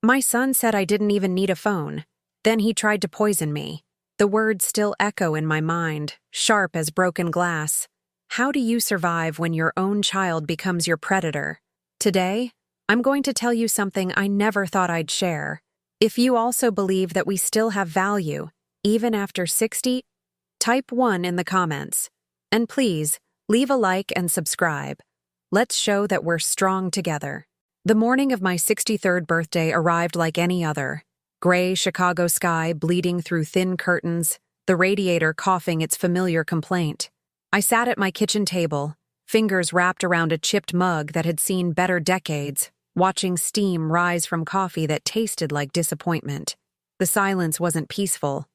My son said I didn't even need a phone. Then he tried to poison me. The words still echo in my mind, sharp as broken glass. How do you survive when your own child becomes your predator? Today, I'm going to tell you something I never thought I'd share. If you also believe that we still have value, even after 60, type 1 in the comments. And please, leave a like and subscribe. Let's show that we're strong together. The morning of my 63rd birthday arrived like any other. Gray Chicago sky bleeding through thin curtains, the radiator coughing its familiar complaint. I sat at my kitchen table, fingers wrapped around a chipped mug that had seen better decades, watching steam rise from coffee that tasted like disappointment. The silence wasn't peaceful.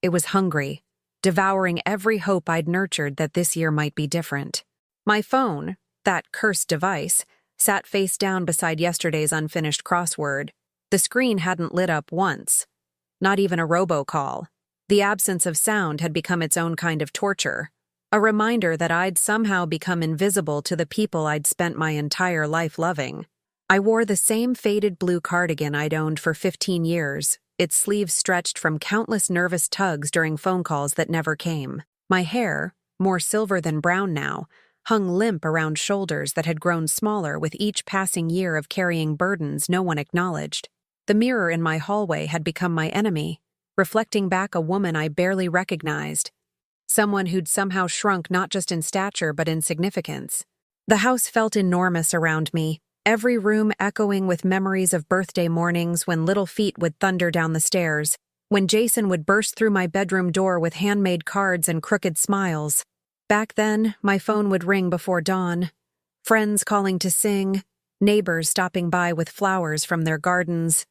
It was hungry, devouring every hope I'd nurtured that this year might be different. My phone, that cursed device, sat face down beside yesterday's unfinished crossword. The screen hadn't lit up once. Not even a robocall. The absence of sound had become its own kind of torture. A reminder that I'd somehow become invisible to the people I'd spent my entire life loving. I wore the same faded blue cardigan I'd owned for 15 years, its sleeves stretched from countless nervous tugs during phone calls that never came. My hair, more silver than brown now, hung limp around shoulders that had grown smaller with each passing year of carrying burdens no one acknowledged. The mirror in my hallway had become my enemy, reflecting back a woman I barely recognized. Someone who'd somehow shrunk not just in stature but in significance. The house felt enormous around me, every room echoing with memories of birthday mornings when little feet would thunder down the stairs, when Jason would burst through my bedroom door with handmade cards and crooked smiles. Back then, my phone would ring before dawn. Friends calling to sing, neighbors stopping by with flowers from their gardens.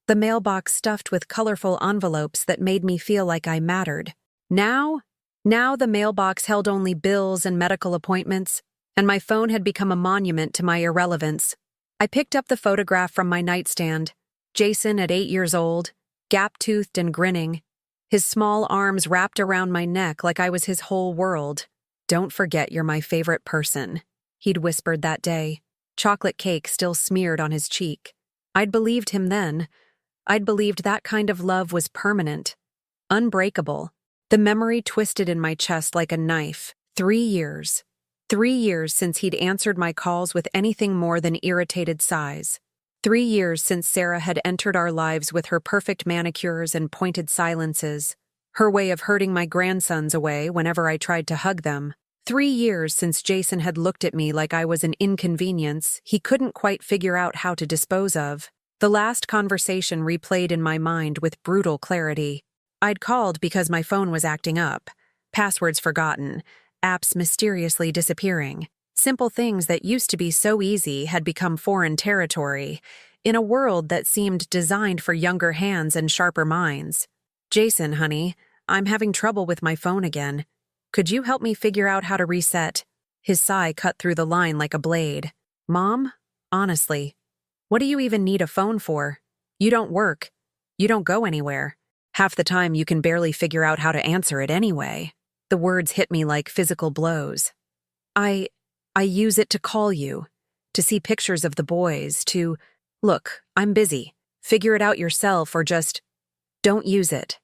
The mailbox stuffed with colorful envelopes that made me feel like I mattered. Now the mailbox held only bills and medical appointments, and my phone had become a monument to my irrelevance. I picked up the photograph from my nightstand. Jason at 8 years old, gap-toothed and grinning, his small arms wrapped around my neck like I was his whole world. "Don't forget you're my favorite person," he'd whispered that day, chocolate cake still smeared on his cheek. I'd believed him then. I'd believed that kind of love was permanent, unbreakable. The memory twisted in my chest like a knife. 3 years. 3 years since he'd answered my calls with anything more than irritated sighs. 3 years since Sarah had entered our lives with her perfect manicures and pointed silences, her way of herding my grandsons away whenever I tried to hug them. 3 years since Jason had looked at me like I was an inconvenience he couldn't quite figure out how to dispose of. The last conversation replayed in my mind with brutal clarity. I'd called because my phone was acting up, passwords forgotten, apps mysteriously disappearing. Simple things that used to be so easy had become foreign territory, in a world that seemed designed for younger hands and sharper minds. "Jason, honey, I'm having trouble with my phone again. Could you help me figure out how to reset?" His sigh cut through the line like a blade. "Mom, honestly, what do you even need a phone for? You don't work. You don't go anywhere. Half the time you can barely figure out how to answer it anyway." The words hit me like physical blows. I use it to call you, to see pictures of the boys, to, "Look, I'm busy. Figure it out yourself or just don't use it.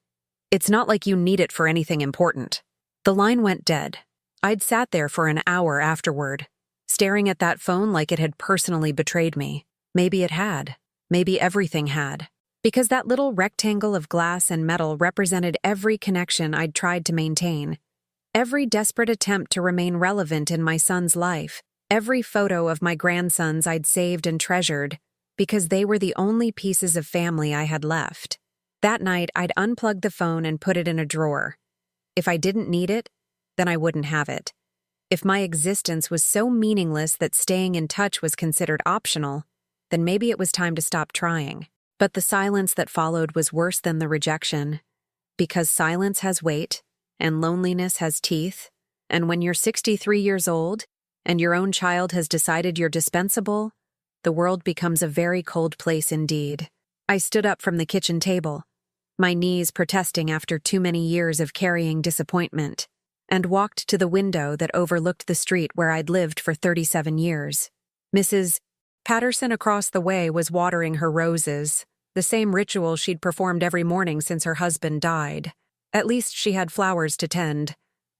It's not like you need it for anything important." The line went dead. I'd sat there for an hour afterward, staring at that phone like it had personally betrayed me. Maybe it had. Maybe everything had. Because that little rectangle of glass and metal represented every connection I'd tried to maintain. Every desperate attempt to remain relevant in my son's life. Every photo of my grandsons I'd saved and treasured, because they were the only pieces of family I had left. That night, I'd unplugged the phone and put it in a drawer. If I didn't need it, then I wouldn't have it. If my existence was so meaningless that staying in touch was considered optional, then maybe it was time to stop trying. But the silence that followed was worse than the rejection, because silence has weight, and loneliness has teeth, and when you're 63 years old, and your own child has decided you're dispensable, the world becomes a very cold place indeed. I stood up from the kitchen table, my knees protesting after too many years of carrying disappointment, and walked to the window that overlooked the street where I'd lived for 37 years. Mrs. Patterson across the way was watering her roses, the same ritual she'd performed every morning since her husband died. At least she had flowers to tend.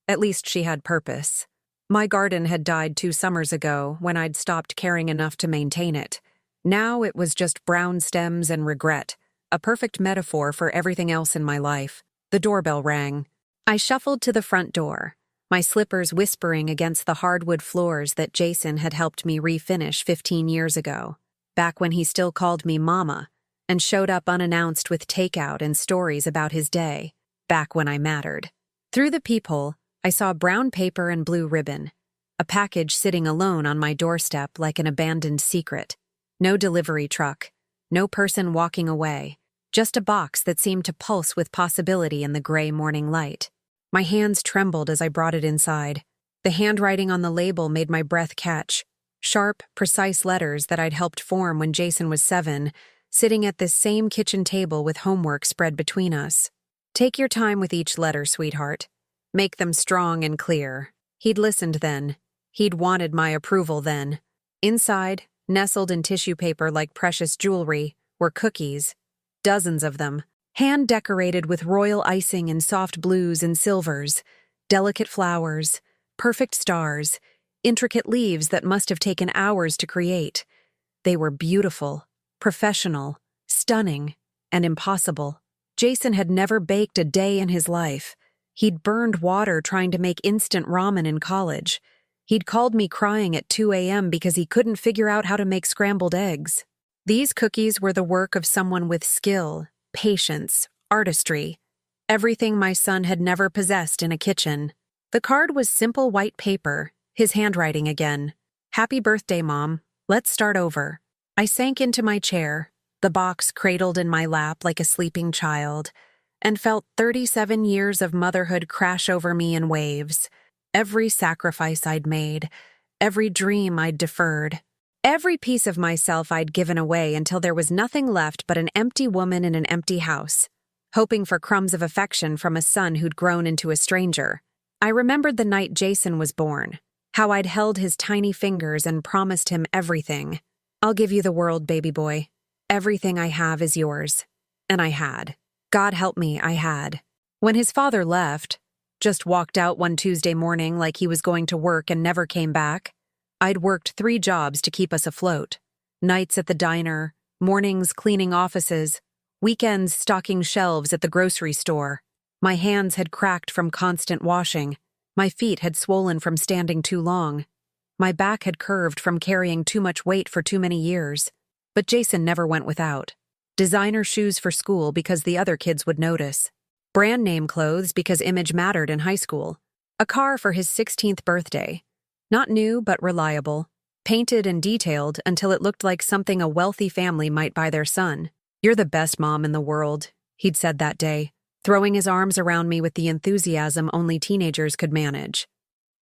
At least she had purpose. My garden had died 2 summers ago when I'd stopped caring enough to maintain it. Now it was just brown stems and regret, a perfect metaphor for everything else in my life. The doorbell rang. I shuffled to the front door, my slippers whispering against the hardwood floors that Jason had helped me refinish 15 years ago, back when he still called me Mama, and showed up unannounced with takeout and stories about his day, back when I mattered. Through the peephole, I saw brown paper and blue ribbon, a package sitting alone on my doorstep like an abandoned secret. No delivery truck, no person walking away, just a box that seemed to pulse with possibility in the gray morning light. My hands trembled as I brought it inside. The handwriting on the label made my breath catch. Sharp, precise letters that I'd helped form when Jason was 7, sitting at this same kitchen table with homework spread between us. Take your time with each letter, sweetheart. Make them strong and clear. He'd listened then. He'd wanted my approval then. Inside, nestled in tissue paper like precious jewelry, were cookies. Dozens of them. Hand-decorated with royal icing in soft blues and silvers, delicate flowers, perfect stars, intricate leaves that must have taken hours to create. They were beautiful, professional, stunning, and impossible. Jason had never baked a day in his life. He'd burned water trying to make instant ramen in college. He'd called me crying at 2 a.m. because he couldn't figure out how to make scrambled eggs. These cookies were the work of someone with skill, patience, artistry, everything my son had never possessed in a kitchen. The card was simple white paper, his handwriting again. Happy birthday, Mom. Let's start over. I sank into my chair, the box cradled in my lap like a sleeping child, and felt 37 years of motherhood crash over me in waves. Every sacrifice I'd made, every dream I'd deferred, every piece of myself I'd given away until there was nothing left but an empty woman in an empty house, hoping for crumbs of affection from a son who'd grown into a stranger. I remembered the night Jason was born, how I'd held his tiny fingers and promised him everything. I'll give you the world, baby boy. Everything I have is yours. And I had. God help me, I had. When his father left, just walked out one Tuesday morning like he was going to work and never came back, I'd worked 3 jobs to keep us afloat. Nights at the diner, mornings cleaning offices, weekends stocking shelves at the grocery store. My hands had cracked from constant washing. My feet had swollen from standing too long. My back had curved from carrying too much weight for too many years. But Jason never went without. Designer shoes for school because the other kids would notice. Brand name clothes because image mattered in high school. A car for his 16th birthday. Not new, but reliable. Painted and detailed until it looked like something a wealthy family might buy their son. You're the best mom in the world, he'd said that day, throwing his arms around me with the enthusiasm only teenagers could manage.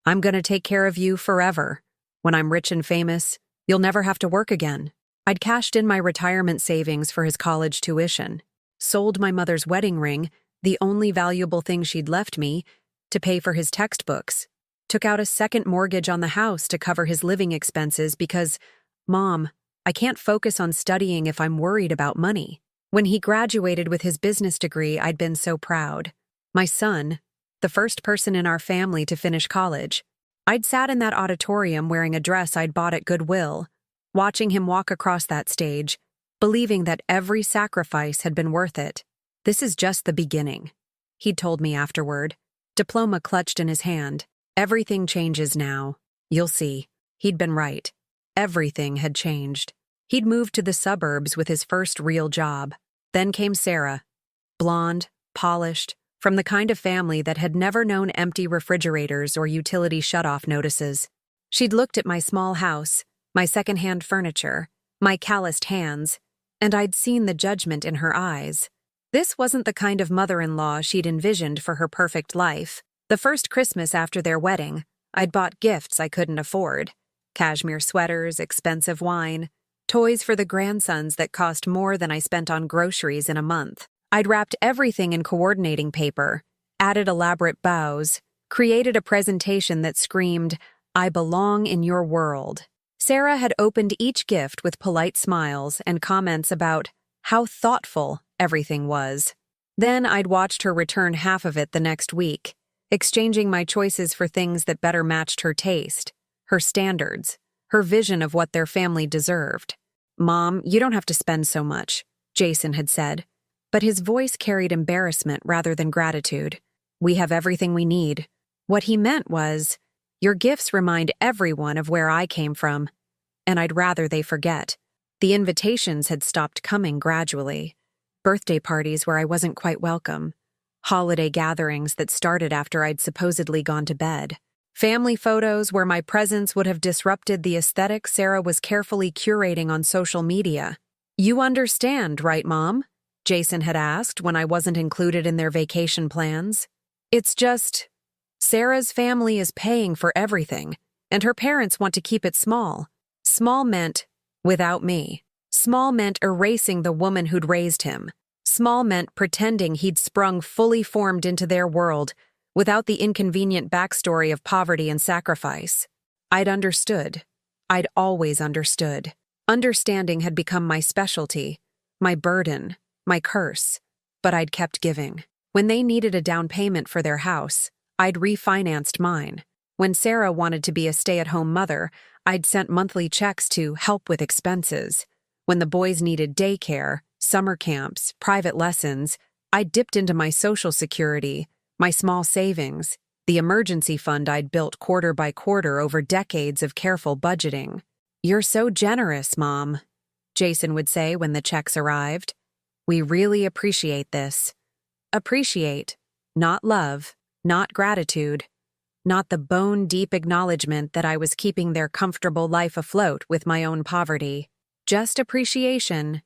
I'm gonna take care of you forever. When I'm rich and famous, you'll never have to work again. I'd cashed in my retirement savings for his college tuition, sold my mother's wedding ring, the only valuable thing she'd left me, to pay for his textbooks. Took out a second mortgage on the house to cover his living expenses because, Mom, I can't focus on studying if I'm worried about money. When he graduated with his business degree, I'd been so proud. My son, the first person in our family to finish college. I'd sat in that auditorium wearing a dress I'd bought at Goodwill, watching him walk across that stage, believing that every sacrifice had been worth it. This is just the beginning, he'd told me afterward, diploma clutched in his hand. Everything changes now. You'll see. He'd been right. Everything had changed. He'd moved to the suburbs with his first real job. Then came Sarah. Blonde, polished, from the kind of family that had never known empty refrigerators or utility shutoff notices. She'd looked at my small house, my secondhand furniture, my calloused hands, and I'd seen the judgment in her eyes. This wasn't the kind of mother-in-law she'd envisioned for her perfect life. The first Christmas after their wedding, I'd bought gifts I couldn't afford. Cashmere sweaters, expensive wine, toys for the grandsons that cost more than I spent on groceries in a month. I'd wrapped everything in coordinating paper, added elaborate bows, created a presentation that screamed, I belong in your world. Sarah had opened each gift with polite smiles and comments about, how thoughtful everything was. Then I'd watched her return half of it the next week, exchanging my choices for things that better matched her taste, her standards, her vision of what their family deserved. "Mom, you don't have to spend so much," Jason had said, but his voice carried embarrassment rather than gratitude. "We have everything we need." What he meant was, "Your gifts remind everyone of where I came from, and I'd rather they forget." The invitations had stopped coming gradually. Birthday parties where I wasn't quite welcome. Holiday gatherings that started after I'd supposedly gone to bed. Family photos where my presence would have disrupted the aesthetic Sarah was carefully curating on social media. "You understand, right, Mom?" Jason had asked when I wasn't included in their vacation plans. "It's just, Sarah's family is paying for everything, and her parents want to keep it small." Small meant without me. Small meant erasing the woman who'd raised him. Small meant pretending he'd sprung fully formed into their world without the inconvenient backstory of poverty and sacrifice. I'd understood. I'd always understood. Understanding had become my specialty, my burden, my curse. But I'd kept giving. When they needed a down payment for their house, I'd refinanced mine. When Sarah wanted to be a stay-at-home mother, I'd sent monthly checks to help with expenses. When the boys needed daycare, summer camps, private lessons, I dipped into my social security, my small savings, the emergency fund I'd built quarter by quarter over decades of careful budgeting. "You're so generous, Mom," Jason would say when the checks arrived. "We really appreciate this." Appreciate, not love, not gratitude, not the bone-deep acknowledgement that I was keeping their comfortable life afloat with my own poverty. Just appreciation,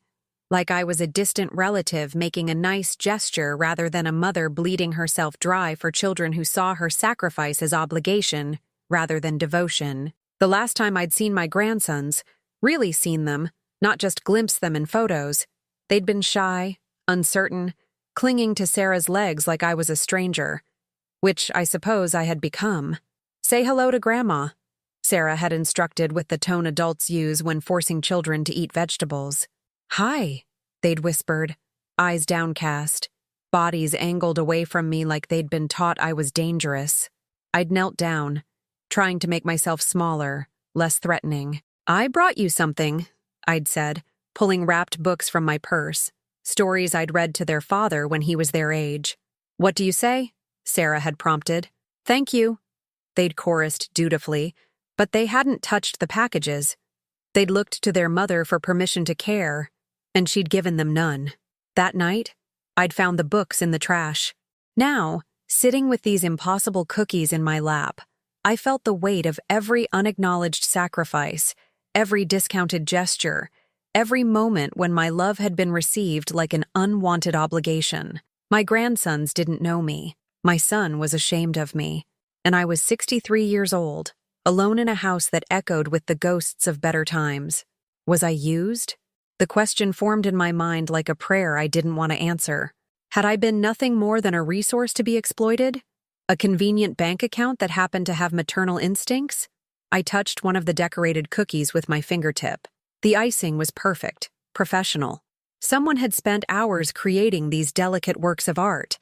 like I was a distant relative making a nice gesture rather than a mother bleeding herself dry for children who saw her sacrifice as obligation rather than devotion. The last time I'd seen my grandsons, really seen them, not just glimpsed them in photos, they'd been shy, uncertain, clinging to Sarah's legs like I was a stranger, which I suppose I had become. "Say hello to Grandma," Sarah had instructed with the tone adults use when forcing children to eat vegetables. "Hi," they'd whispered, eyes downcast, bodies angled away from me like they'd been taught I was dangerous. I'd knelt down, trying to make myself smaller, less threatening. "I brought you something," I'd said, pulling wrapped books from my purse, stories I'd read to their father when he was their age. "What do you say?" Sarah had prompted. "Thank you," they'd chorused dutifully, but they hadn't touched the packages. They'd looked to their mother for permission to care, and she'd given them none. That night, I'd found the books in the trash. Now, sitting with these impossible cookies in my lap, I felt the weight of every unacknowledged sacrifice, every discounted gesture, every moment when my love had been received like an unwanted obligation. My grandsons didn't know me. My son was ashamed of me. And I was 63 years old, alone in a house that echoed with the ghosts of better times. Was I used? The question formed in my mind like a prayer I didn't want to answer. Had I been nothing more than a resource to be exploited? A convenient bank account that happened to have maternal instincts? I touched one of the decorated cookies with my fingertip. The icing was perfect, professional. Someone had spent hours creating these delicate works of art.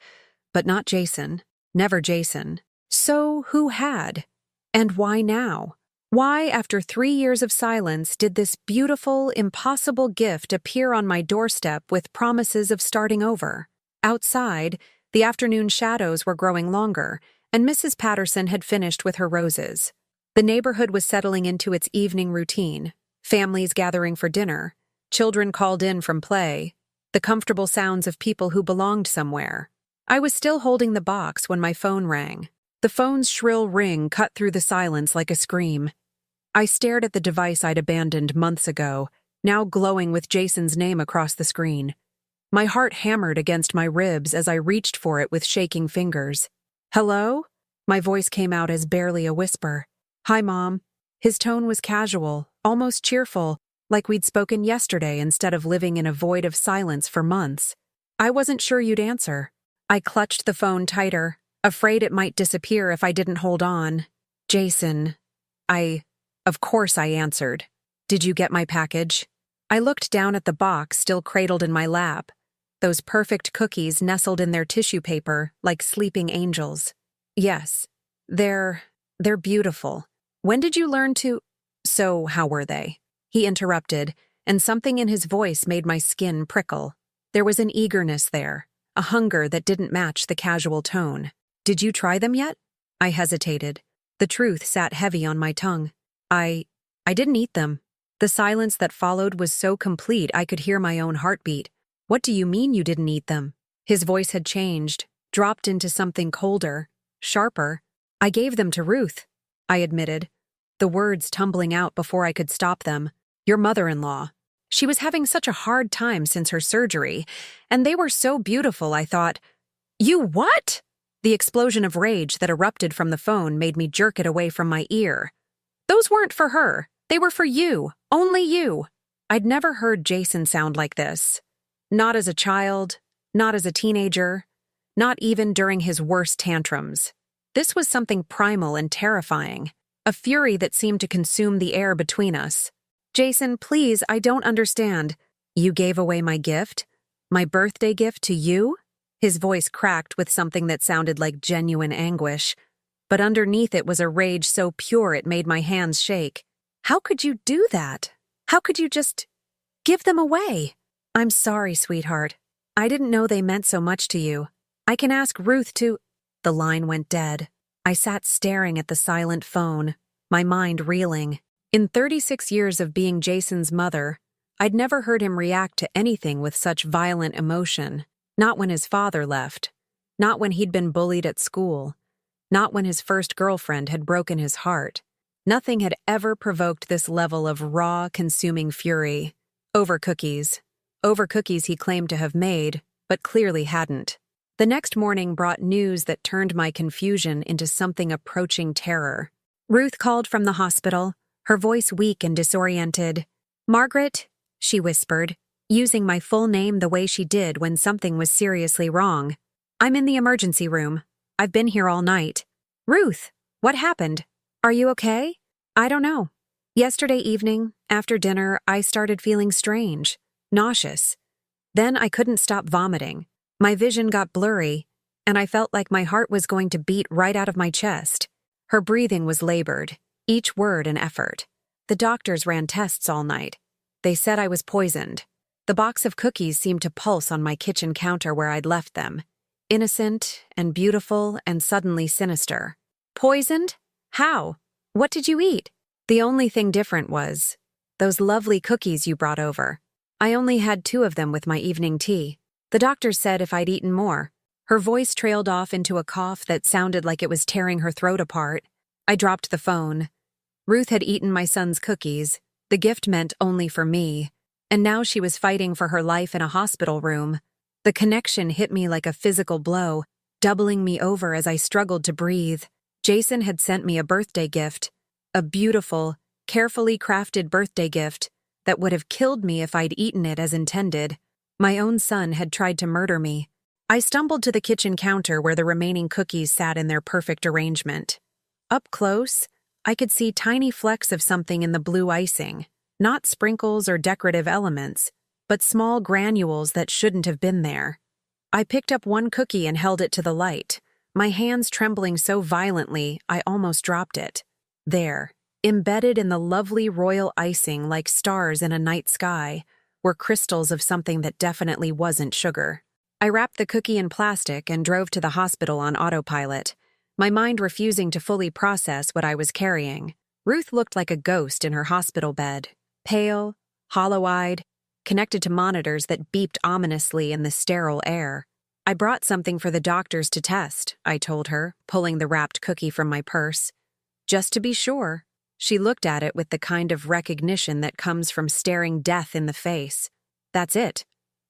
But not Jason. Never Jason. So who had? And why now? Why, after 3 years of silence, did this beautiful, impossible gift appear on my doorstep with promises of starting over? Outside, the afternoon shadows were growing longer, and Mrs. Patterson had finished with her roses. The neighborhood was settling into its evening routine, families gathering for dinner, children called in from play, the comfortable sounds of people who belonged somewhere. I was still holding the box when my phone rang. The phone's shrill ring cut through the silence like a scream. I stared at the device I'd abandoned months ago, now glowing with Jason's name across the screen. My heart hammered against my ribs as I reached for it with shaking fingers. "Hello?" My voice came out as barely a whisper. "Hi, Mom." His tone was casual, almost cheerful, like we'd spoken yesterday instead of living in a void of silence for months. "I wasn't sure you'd answer." I clutched the phone tighter, afraid it might disappear if I didn't hold on. "Jason." Of course I answered. "Did you get my package?" I looked down at the box still cradled in my lap, those perfect cookies nestled in their tissue paper like sleeping angels. Yes, they're beautiful. When did you learn to— So, how were they? He interrupted, and something in his voice made my skin prickle. There was an eagerness there, a hunger that didn't match the casual tone. Did you try them yet? I hesitated. The truth sat heavy on my tongue. I didn't eat them. The silence that followed was so complete I could hear my own heartbeat. What do you mean you didn't eat them? His voice had changed, dropped into something colder, sharper. I gave them to Ruth, I admitted, the words tumbling out before I could stop them. Your mother-in-law. She was having such a hard time since her surgery, and they were so beautiful, I thought. You what? The explosion of rage that erupted from the phone made me jerk it away from my ear. Those weren't for her. They were for you. Only you. I'd never heard Jason sound like this. Not as a child, not as a teenager, not even during his worst tantrums. This was something primal and terrifying, a fury that seemed to consume the air between us. Jason, please, I don't understand. You gave away my gift? My birthday gift to you? His voice cracked with something that sounded like genuine anguish, but underneath it was a rage so pure it made my hands shake. How could you do that? How could you just give them away? I'm sorry, sweetheart. I didn't know they meant so much to you. I can ask Ruth to— The line went dead. I sat staring at the silent phone, my mind reeling. In 36 years of being Jason's mother, I'd never heard him react to anything with such violent emotion. Not when his father left. Not when he'd been bullied at school. Not when his first girlfriend had broken his heart. Nothing had ever provoked this level of raw, consuming fury. Over cookies. Over cookies he claimed to have made, but clearly hadn't. The next morning brought news that turned my confusion into something approaching terror. Ruth called from the hospital, her voice weak and disoriented. Margaret, she whispered, using my full name the way she did when something was seriously wrong. I'm in the emergency room. I've been here all night. Ruth, what happened? Are you okay? I don't know. Yesterday evening, after dinner, I started feeling strange, nauseous. Then I couldn't stop vomiting. My vision got blurry, and I felt like my heart was going to beat right out of my chest. Her breathing was labored, each word an effort. The doctors ran tests all night. They said I was poisoned. The box of cookies seemed to pulse on my kitchen counter where I'd left them. Innocent and beautiful and suddenly sinister. Poisoned? How? What did you eat? The only thing different was those lovely cookies you brought over. I only had 2 of them with my evening tea. The doctor said if I'd eaten more. Her voice trailed off into a cough that sounded like it was tearing her throat apart. I dropped the phone. Ruth had eaten my son's cookies. The gift meant only for me. And now she was fighting for her life in a hospital room. The connection hit me like a physical blow, doubling me over as I struggled to breathe. Jason had sent me a birthday gift. A beautiful, carefully crafted birthday gift that would have killed me if I'd eaten it as intended. My own son had tried to murder me. I stumbled to the kitchen counter where the remaining cookies sat in their perfect arrangement. Up close, I could see tiny flecks of something in the blue icing, not sprinkles or decorative elements, but small granules that shouldn't have been there. I picked up one cookie and held it to the light, my hands trembling so violently I almost dropped it. There, embedded in the lovely royal icing like stars in a night sky, were crystals of something that definitely wasn't sugar. I wrapped the cookie in plastic and drove to the hospital on autopilot, my mind refusing to fully process what I was carrying. Ruth looked like a ghost in her hospital bed, pale, hollow-eyed, connected to monitors that beeped ominously in the sterile air. I brought something for the doctors to test, I told her, pulling the wrapped cookie from my purse. Just to be sure. She looked at it with the kind of recognition that comes from staring death in the face. That's it.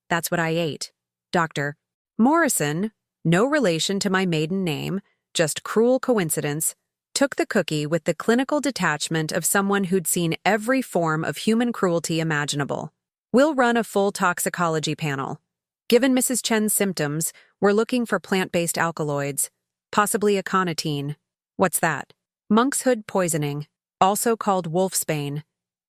That's what I ate. Dr. Morrison, no relation to my maiden name, just cruel coincidence, took the cookie with the clinical detachment of someone who'd seen every form of human cruelty imaginable. We'll run a full toxicology panel. Given Mrs. Chen's symptoms, we're looking for plant-based alkaloids, possibly aconitine. What's that? Monk's hood poisoning, also called wolfsbane.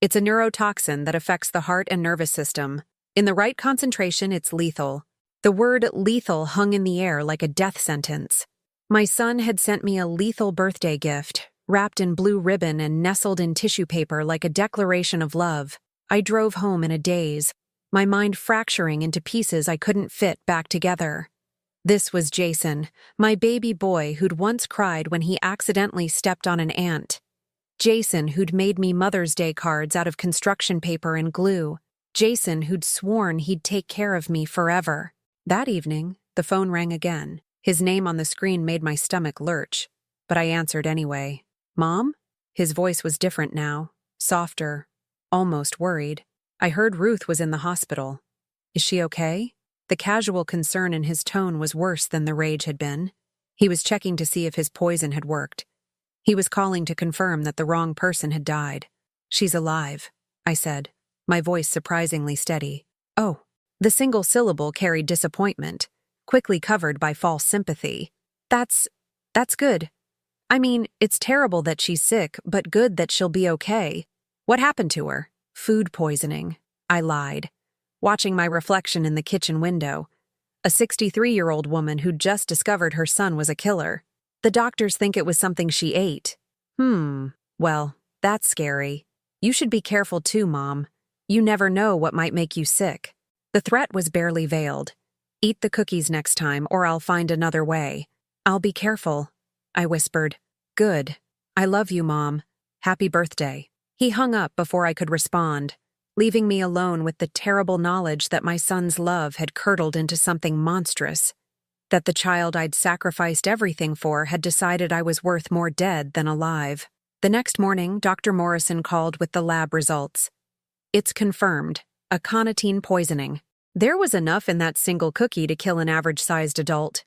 It's a neurotoxin that affects the heart and nervous system. In the right concentration, it's lethal. The word lethal hung in the air like a death sentence. My son had sent me a lethal birthday gift, wrapped in blue ribbon and nestled in tissue paper like a declaration of love. I drove home in a daze, my mind fracturing into pieces I couldn't fit back together. This was Jason, my baby boy who'd once cried when he accidentally stepped on an ant. Jason who'd made me Mother's Day cards out of construction paper and glue. Jason who'd sworn he'd take care of me forever. That evening, the phone rang again. His name on the screen made my stomach lurch, but I answered anyway. "Mom?" His voice was different now, softer, almost worried. I heard Ruth was in the hospital. "Is she okay?" The casual concern in his tone was worse than the rage had been. He was checking to see if his poison had worked. He was calling to confirm that the wrong person had died. "She's alive," I said, my voice surprisingly steady. "Oh." The single syllable carried disappointment, quickly covered by false sympathy. That's good. I mean, it's terrible that she's sick, but good that she'll be okay. What happened to her?" "Food poisoning," I lied, watching my reflection in the kitchen window. A 63-year-old woman who'd just discovered her son was a killer. "The doctors think it was something she ate." Well, that's scary. You should be careful too, Mom. You never know what might make you sick." The threat was barely veiled. "Eat the cookies next time, or I'll find another way." "I'll be careful," I whispered. "Good. I love you, Mom. Happy birthday." He hung up before I could respond, leaving me alone with the terrible knowledge that my son's love had curdled into something monstrous, that the child I'd sacrificed everything for had decided I was worth more dead than alive. The next morning, Dr. Morrison called with the lab results. "It's confirmed. Aconitine poisoning. There was enough in that single cookie to kill an average-sized adult.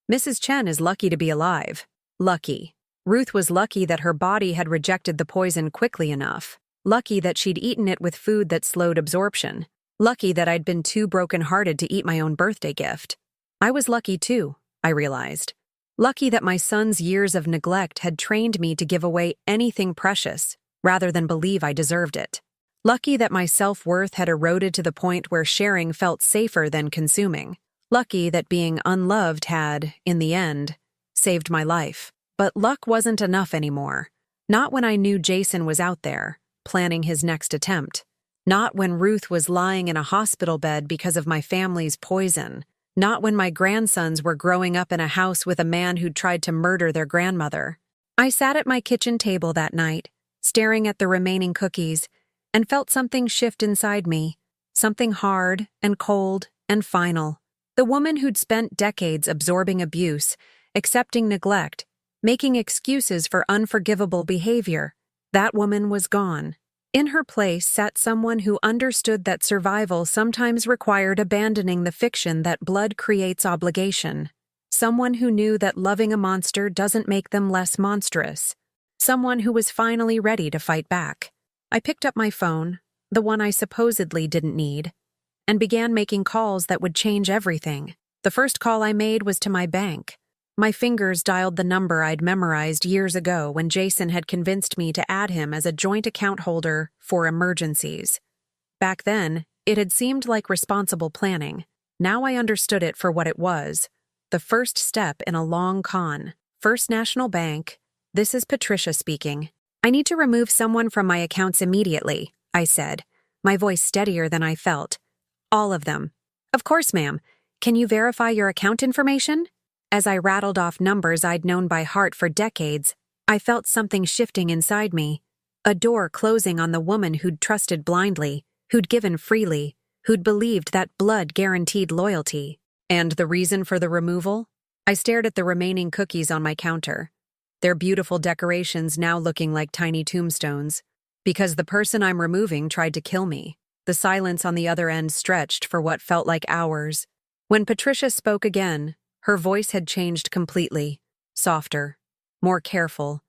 Mrs. Chen is lucky to be alive. Lucky. Ruth was lucky that her body had rejected the poison quickly enough. Lucky that she'd eaten it with food that slowed absorption. Lucky that I'd been too broken-hearted to eat my own birthday gift. I was lucky too, I realized. Lucky that my son's years of neglect had trained me to give away anything precious, rather than believe I deserved it. Lucky that my self-worth had eroded to the point where sharing felt safer than consuming. Lucky that being unloved had, in the end, saved my life. But luck wasn't enough anymore. Not when I knew Jason was out there, planning his next attempt. Not when Ruth was lying in a hospital bed because of my family's poison. Not when my grandsons were growing up in a house with a man who'd tried to murder their grandmother. I sat at my kitchen table that night, staring at the remaining cookies, and felt something shift inside me. Something hard and cold and final. The woman who'd spent decades absorbing abuse, accepting neglect, making excuses for unforgivable behavior. That woman was gone. In her place sat someone who understood that survival sometimes required abandoning the fiction that blood creates obligation. Someone who knew that loving a monster doesn't make them less monstrous. Someone who was finally ready to fight back. I picked up my phone, the one I supposedly didn't need, and began making calls that would change everything. The first call I made was to my bank. My fingers dialed the number I'd memorized years ago when Jason had convinced me to add him as a joint account holder for emergencies. Back then, it had seemed like responsible planning. Now I understood it for what it was, the first step in a long con. First National Bank, this is Patricia speaking. "I need to remove someone from my accounts immediately," I said, my voice steadier than I felt. "All of them." "Of course, ma'am. Can you verify your account information?" As I rattled off numbers I'd known by heart for decades, I felt something shifting inside me. A door closing on the woman who'd trusted blindly, who'd given freely, who'd believed that blood guaranteed loyalty. And the reason for the removal? I stared at the remaining cookies on my counter, their beautiful decorations now looking like tiny tombstones. Because the person I'm removing tried to kill me. The silence on the other end stretched for what felt like hours. When Patricia spoke again, her voice had changed completely, softer, more careful,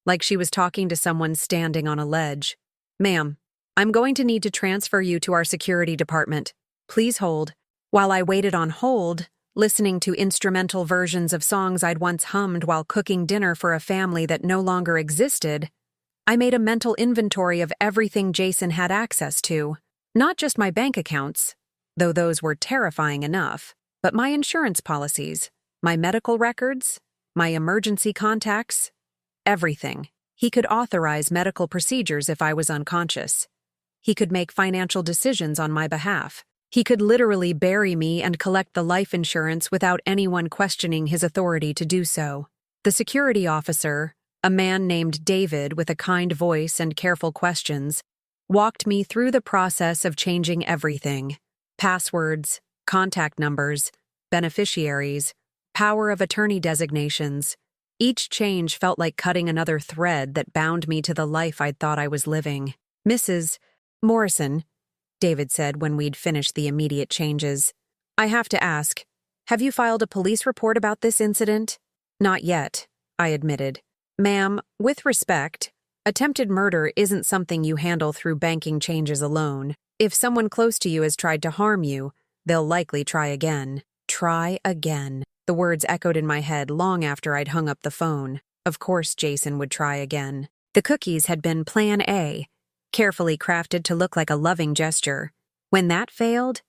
like she was talking to someone standing on a ledge. "Ma'am, I'm going to need to transfer you to our security department. Please hold." While I waited on hold, listening to instrumental versions of songs I'd once hummed while cooking dinner for a family that no longer existed, I made a mental inventory of everything Jason had access to. Not just my bank accounts, though those were terrifying enough, but my insurance policies, my medical records, my emergency contacts, everything. He could authorize medical procedures if I was unconscious. He could make financial decisions on my behalf. He could literally bury me and collect the life insurance without anyone questioning his authority to do so. The security officer, a man named David with a kind voice and careful questions, walked me through the process of changing everything: passwords, contact numbers, beneficiaries, power of attorney designations. Each change felt like cutting another thread that bound me to the life I'd thought I was living. "Mrs. Morrison," David said when we'd finished the immediate changes, "I have to ask, have you filed a police report about this incident?" "Not yet," I admitted. "Ma'am, with respect, attempted murder isn't something you handle through banking changes alone. If someone close to you has tried to harm you, they'll likely try again." Try again. The words echoed in my head long after I'd hung up the phone. Of course Jason would try again. The cookies had been Plan A, carefully crafted to look like a loving gesture. When that failed,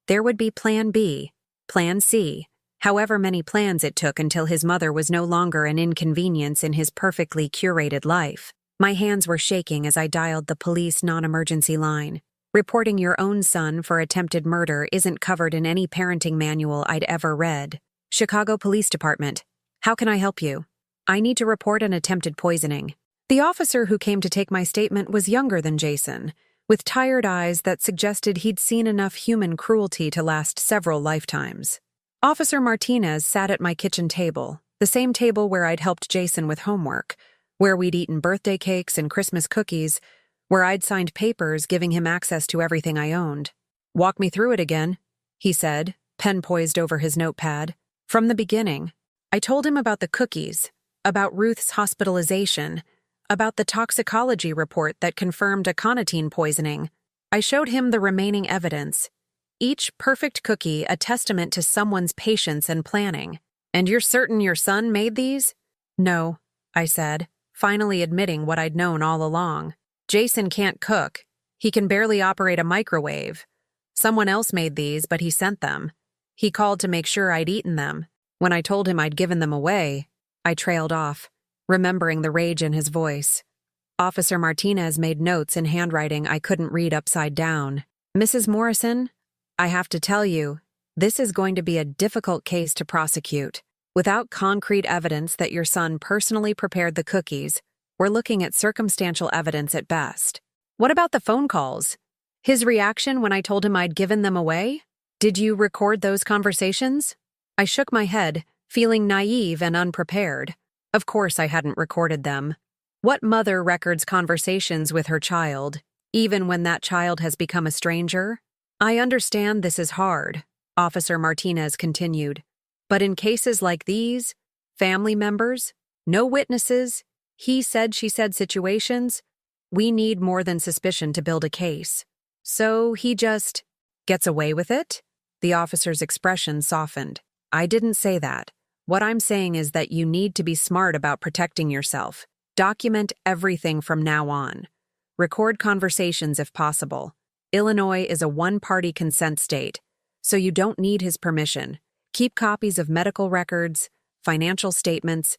there would be Plan B, Plan C, however many plans it took until his mother was no longer an inconvenience in his perfectly curated life. My hands were shaking as I dialed the police non-emergency line. Reporting your own son for attempted murder isn't covered in any parenting manual I'd ever read. "Chicago Police Department. How can I help you?" "I need to report an attempted poisoning." The officer who came to take my statement was younger than Jason, with tired eyes that suggested he'd seen enough human cruelty to last several lifetimes. Officer Martinez sat at my kitchen table, the same table where I'd helped Jason with homework, where we'd eaten birthday cakes and Christmas cookies, where I'd signed papers giving him access to everything I owned. "Walk me through it again," he said, pen poised over his notepad. From the beginning, I told him about the cookies, about Ruth's hospitalization, about the toxicology report that confirmed aconitine poisoning. I showed him the remaining evidence, each perfect cookie a testament to someone's patience and planning. "And you're certain your son made these?" "No," I said, finally admitting what I'd known all along. "Jason can't cook. He can barely operate a microwave. Someone else made these, but he sent them. He called to make sure I'd eaten them. When I told him I'd given them away," I trailed off, remembering the rage in his voice. Officer Martinez made notes in handwriting I couldn't read upside down. "Mrs. Morrison, I have to tell you, this is going to be a difficult case to prosecute. Without concrete evidence that your son personally prepared the cookies, we're looking at circumstantial evidence at best." "What about the phone calls? His reaction when I told him I'd given them away? Did you record those conversations?" I shook my head, feeling naive and unprepared. Of course I hadn't recorded them. What mother records conversations with her child, even when that child has become a stranger? "I understand this is hard," Officer Martinez continued. "But in cases like these, family members, no witnesses, he said, she said situations, we need more than suspicion to build a case. So he just gets away with it?" The officer's expression softened. "I didn't say that. What I'm saying is that you need to be smart about protecting yourself. Document everything from now on. Record conversations if possible. Illinois is a one-party consent state, so you don't need his permission. Keep copies of medical records, financial statements,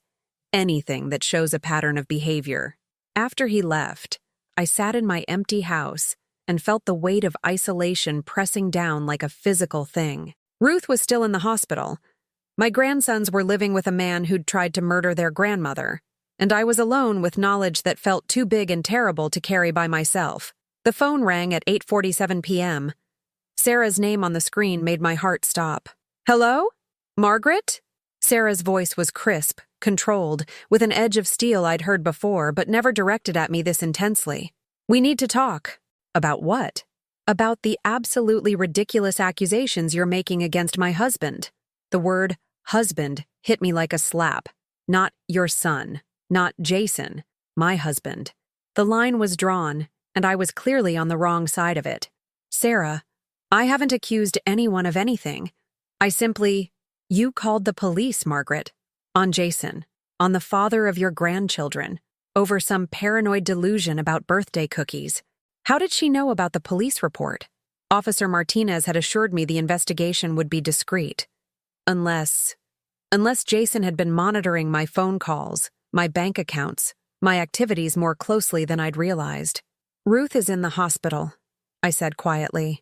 anything that shows a pattern of behavior." After he left, I sat in my empty house and felt the weight of isolation pressing down like a physical thing. Ruth was still in the hospital. My grandsons were living with a man who'd tried to murder their grandmother, and I was alone with knowledge that felt too big and terrible to carry by myself. The phone rang at 8:47 p.m. Sarah's name on the screen made my heart stop. "Hello? Margaret?" Sarah's voice was crisp, controlled, with an edge of steel I'd heard before but never directed at me this intensely. "We need to talk." "About what?" "About the absolutely ridiculous accusations you're making against my husband." The word husband hit me like a slap. Not your son, not Jason, my husband. The line was drawn, and I was clearly on the wrong side of it. "Sarah, I haven't accused anyone of anything. I simply— You called the police, Margaret. On Jason. On the father of your grandchildren. over some paranoid delusion about birthday cookies. How did she know about the police report? Officer Martinez had assured me the investigation would be discreet. Unless Jason had been monitoring my phone calls, my bank accounts, my activities more closely than I'd realized. Ruth is in the hospital, I said quietly.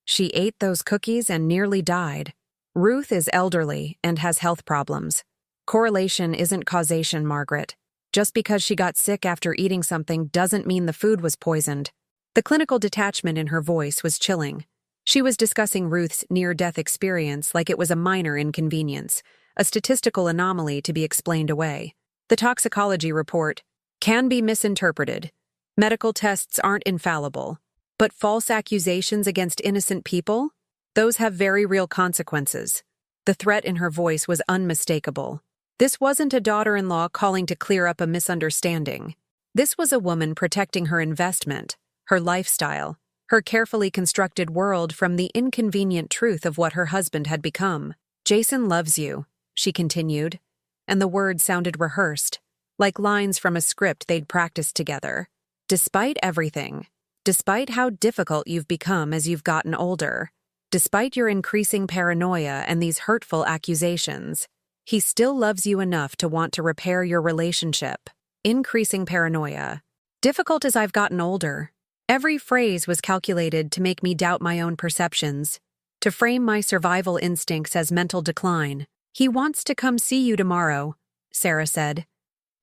She ate those cookies and nearly died. Ruth is elderly and has health problems. Correlation isn't causation, Margaret. Just because she got sick after eating something doesn't mean the food was poisoned. The clinical detachment in her voice was chilling. She was discussing Ruth's near-death experience like it was a minor inconvenience, a statistical anomaly to be explained away. The toxicology report can be misinterpreted. Medical tests aren't infallible. But false accusations against innocent people? Those have very real consequences. The threat in her voice was unmistakable. This wasn't a daughter-in-law calling to clear up a misunderstanding. This was a woman protecting her investment, her lifestyle, her carefully constructed world from the inconvenient truth of what her husband had become. Jason loves you, she continued, and the words sounded rehearsed, like lines from a script they'd practiced together. Despite everything, despite how difficult you've become as you've gotten older, despite your increasing paranoia and these hurtful accusations, he still loves you enough to want to repair your relationship. Increasing paranoia. Difficult as I've gotten older. Every phrase was calculated to make me doubt my own perceptions, to frame my survival instincts as mental decline. He wants to come see you tomorrow, Sarah said,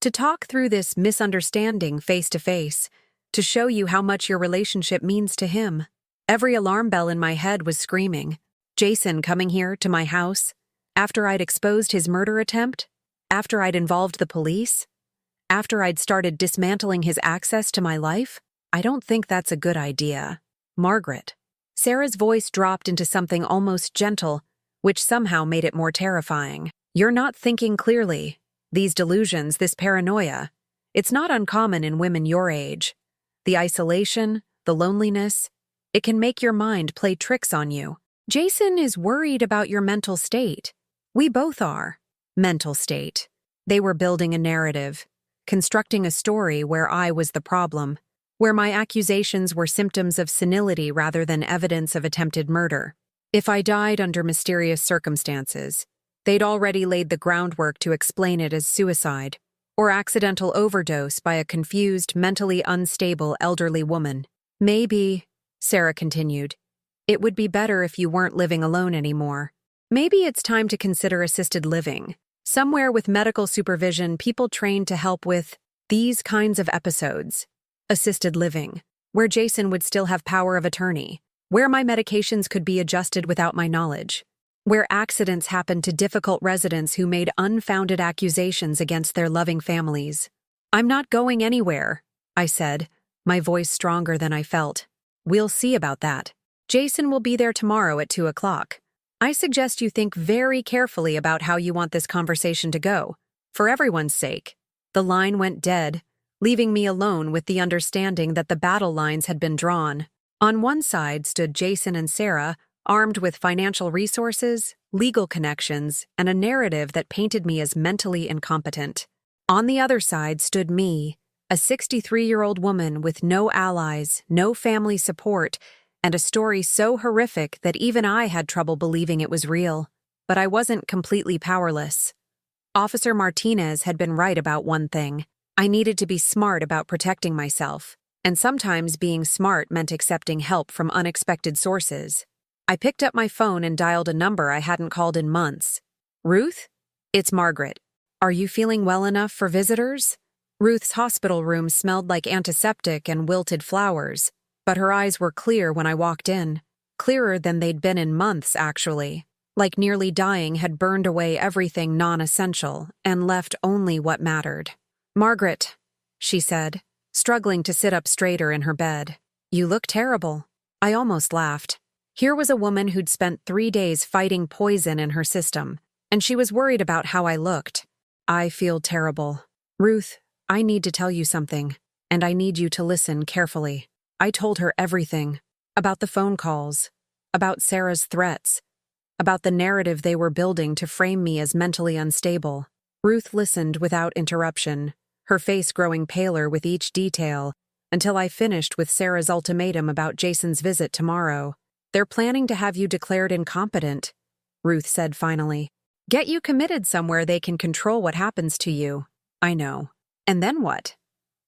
to talk through this misunderstanding face to face, to show you how much your relationship means to him. Every alarm bell in my head was screaming. Jason coming here to my house, after I'd exposed his murder attempt, after I'd involved the police, after I'd started dismantling his access to my life? I don't think that's a good idea. Margaret. Sarah's voice dropped into something almost gentle, which somehow made it more terrifying. You're not thinking clearly. These delusions, this paranoia, it's not uncommon in women your age. The isolation, the loneliness, it can make your mind play tricks on you. Jason is worried about your mental state. We both are. Mental state. They were building a narrative, constructing a story where I was the problem, where my accusations were symptoms of senility rather than evidence of attempted murder. If I died under mysterious circumstances, they'd already laid the groundwork to explain it as suicide, or accidental overdose by a confused, mentally unstable elderly woman. Maybe, Sarah continued, it would be better if you weren't living alone anymore. Maybe it's time to consider assisted living, somewhere with medical supervision, people trained to help with these kinds of episodes. Assisted living, where Jason would still have power of attorney, where my medications could be adjusted without my knowledge, where accidents happened to difficult residents who made unfounded accusations against their loving families. I'm not going anywhere, I said, my voice stronger than I felt. We'll see about that. Jason will be there tomorrow at 2 o'clock. I suggest you think very carefully about how you want this conversation to go, for everyone's sake. The line went dead, leaving me alone with the understanding that the battle lines had been drawn. On one side stood Jason and Sarah, armed with financial resources, legal connections, and a narrative that painted me as mentally incompetent. On the other side stood me, a 63-year-old woman with no allies, no family support, and a story so horrific that even I had trouble believing it was real. But I wasn't completely powerless. Officer Martinez had been right about one thing. I needed to be smart about protecting myself, and sometimes being smart meant accepting help from unexpected sources. I picked up my phone and dialed a number I hadn't called in months. Ruth? It's Margaret. Are you feeling well enough for visitors? Ruth's hospital room smelled like antiseptic and wilted flowers, but her eyes were clear when I walked in, clearer than they'd been in months, actually, like nearly dying had burned away everything non-essential and left only what mattered. Margaret, she said, struggling to sit up straighter in her bed. You look terrible. I almost laughed. Here was a woman who'd spent 3 days fighting poison in her system, and she was worried about how I looked. I feel terrible. Ruth, I need to tell you something, and I need you to listen carefully. I told her everything, about the phone calls, about Sarah's threats, about the narrative they were building to frame me as mentally unstable. Ruth listened without interruption, her face growing paler with each detail, until I finished with Sarah's ultimatum about Jason's visit tomorrow. "They're planning to have you declared incompetent," Ruth said finally. "Get you committed somewhere they can control what happens to you." "I know. And then what?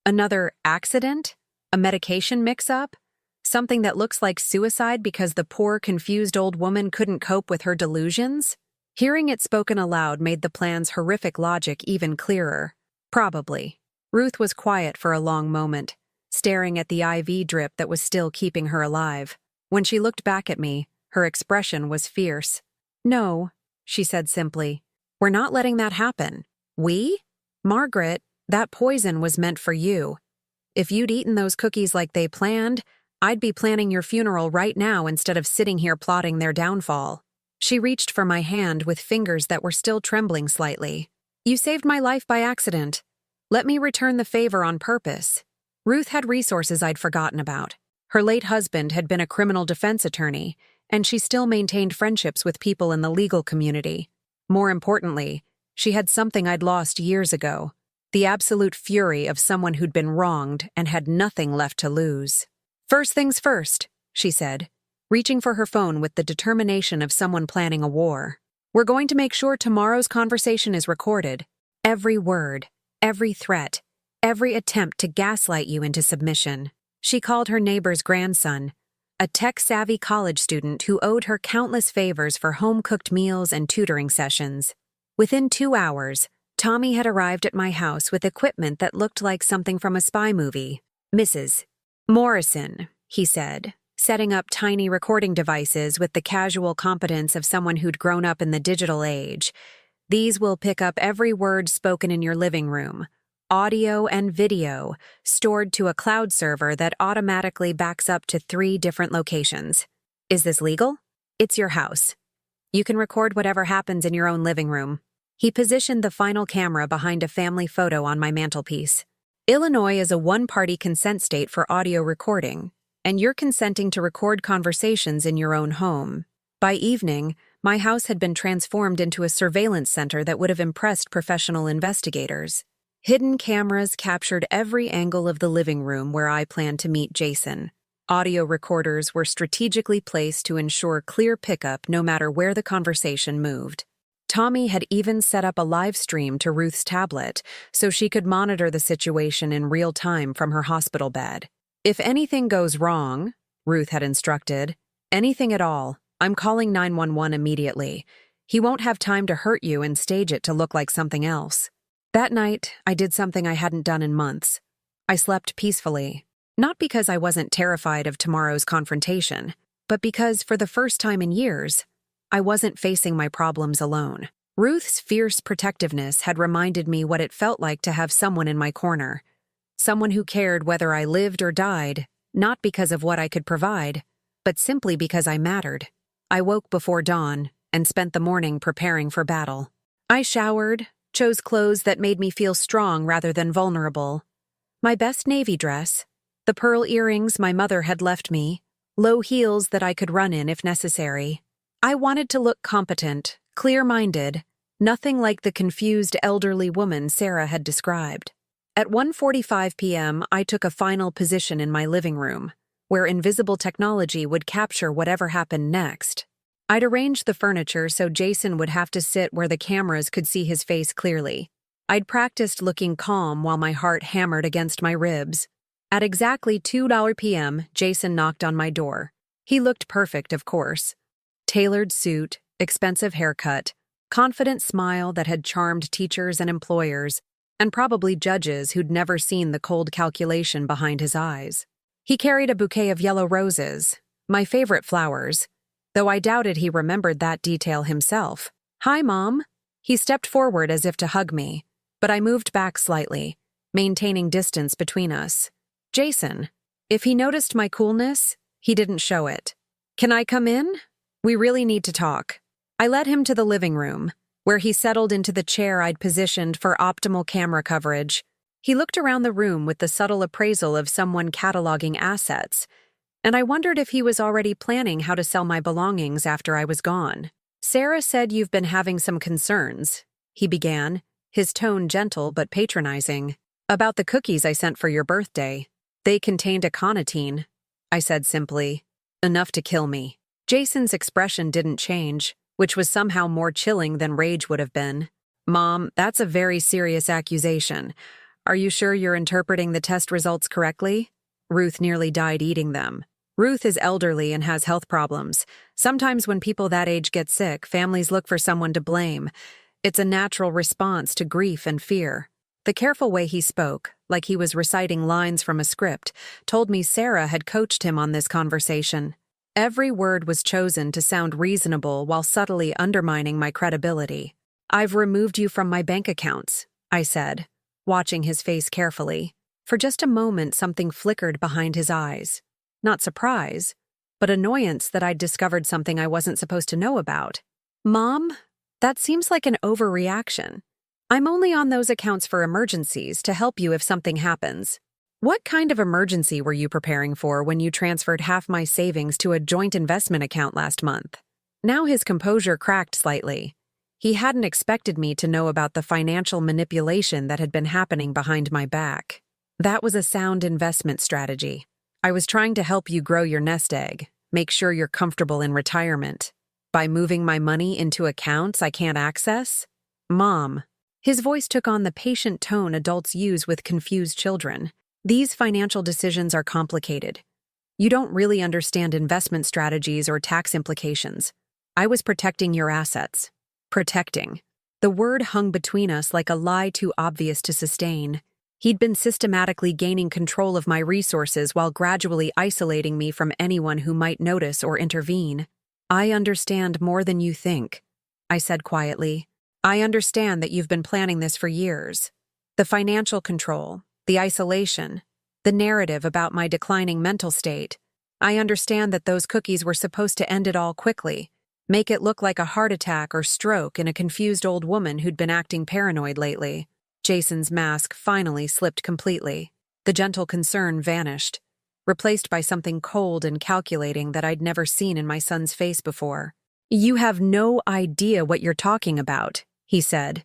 Another accident? A medication mix-up? Something that looks like suicide because the poor, confused old woman couldn't cope with her delusions?" Hearing it spoken aloud made the plan's horrific logic even clearer. "Probably." Ruth was quiet for a long moment, staring at the IV drip that was still keeping her alive. When she looked back at me, her expression was fierce. "No," she said simply. "We're not letting that happen." "We?" "Margaret, that poison was meant for you. If you'd eaten those cookies like they planned, I'd be planning your funeral right now instead of sitting here plotting their downfall." She reached for my hand with fingers that were still trembling slightly. "You saved my life by accident. Let me return the favor on purpose." Ruth had resources I'd forgotten about. Her late husband had been a criminal defense attorney, and she still maintained friendships with people in the legal community. More importantly, she had something I'd lost years ago: the absolute fury of someone who'd been wronged and had nothing left to lose. "First things first," she said, reaching for her phone with the determination of someone planning a war. "We're going to make sure tomorrow's conversation is recorded. Every word, every threat, every attempt to gaslight you into submission." She called her neighbor's grandson, a tech-savvy college student who owed her countless favors for home-cooked meals and tutoring sessions. Within 2 hours, Tommy had arrived at my house with equipment that looked like something from a spy movie. "Mrs. Morrison," he said, setting up tiny recording devices with the casual competence of someone who'd grown up in the digital age. "These will pick up every word spoken in your living room. Audio and video, stored to a cloud server that automatically backs up to 3 different locations. Is this legal? It's your house. You can record whatever happens in your own living room." He positioned the final camera behind a family photo on my mantelpiece. "Illinois is a one-party consent state for audio recording, and you're consenting to record conversations in your own home." By evening, my house had been transformed into a surveillance center that would have impressed professional investigators. Hidden cameras captured every angle of the living room where I planned to meet Jason. Audio recorders were strategically placed to ensure clear pickup no matter where the conversation moved. Tommy had even set up a live stream to Ruth's tablet so she could monitor the situation in real time from her hospital bed. "If anything goes wrong," Ruth had instructed, "anything at all, I'm calling 911 immediately. He won't have time to hurt you and stage it to look like something else." That night, I did something I hadn't done in months. I slept peacefully, not because I wasn't terrified of tomorrow's confrontation, but because, for the first time in years, I wasn't facing my problems alone. Ruth's fierce protectiveness had reminded me what it felt like to have someone in my corner, someone who cared whether I lived or died, not because of what I could provide, but simply because I mattered. I woke before dawn and spent the morning preparing for battle. I showered, chose clothes that made me feel strong rather than vulnerable. My best navy dress, the pearl earrings my mother had left me, low heels that I could run in if necessary. I wanted to look competent, clear-minded, nothing like the confused elderly woman Sarah had described. At 1:45 p.m., I took a final position in my living room, where invisible technology would capture whatever happened next. I'd arranged the furniture so Jason would have to sit where the cameras could see his face clearly. I'd practiced looking calm while my heart hammered against my ribs. At exactly 2 p.m., Jason knocked on my door. He looked perfect, of course. Tailored suit, expensive haircut, confident smile that had charmed teachers and employers, and probably judges who'd never seen the cold calculation behind his eyes. He carried a bouquet of yellow roses, my favorite flowers, though I doubted he remembered that detail himself. "Hi, Mom." He stepped forward as if to hug me, but I moved back slightly, maintaining distance between us. Jason. If he noticed my coolness, he didn't show it. "Can I come in? We really need to talk." I led him to the living room, where he settled into the chair I'd positioned for optimal camera coverage. He looked around the room with the subtle appraisal of someone cataloging assets, and I wondered if he was already planning how to sell my belongings after I was gone. "Sarah said you've been having some concerns," he began, his tone gentle but patronizing. About the cookies I sent for your birthday. They contained aconitine, I said simply. Enough to kill me. Jason's expression didn't change, which was somehow more chilling than rage would have been. Mom, that's a very serious accusation. Are you sure you're interpreting the test results correctly? Ruth nearly died eating them. Ruth is elderly and has health problems. Sometimes when people that age get sick, families look for someone to blame. It's a natural response to grief and fear. The careful way he spoke, like he was reciting lines from a script, told me Sarah had coached him on this conversation. Every word was chosen to sound reasonable while subtly undermining my credibility. I've removed you from my bank accounts, I said, watching his face carefully. For just a moment, something flickered behind his eyes. Not surprise, but annoyance that I'd discovered something I wasn't supposed to know about. Mom, that seems like an overreaction. I'm only on those accounts for emergencies to help you if something happens. What kind of emergency were you preparing for when you transferred half my savings to a joint investment account last month? Now his composure cracked slightly. He hadn't expected me to know about the financial manipulation that had been happening behind my back. That was a sound investment strategy. I was trying to help you grow your nest egg, make sure you're comfortable in retirement. By moving my money into accounts I can't access? Mom. His voice took on the patient tone adults use with confused children. These financial decisions are complicated. You don't really understand investment strategies or tax implications. I was protecting your assets. Protecting. The word hung between us like a lie too obvious to sustain. He'd been systematically gaining control of my resources while gradually isolating me from anyone who might notice or intervene. I understand more than you think, I said quietly. I understand that you've been planning this for years. The financial control, the isolation, the narrative about my declining mental state. I understand that those cookies were supposed to end it all quickly, make it look like a heart attack or stroke in a confused old woman who'd been acting paranoid lately. Jason's mask finally slipped completely. The gentle concern vanished, replaced by something cold and calculating that I'd never seen in my son's face before. You have no idea what you're talking about, he said,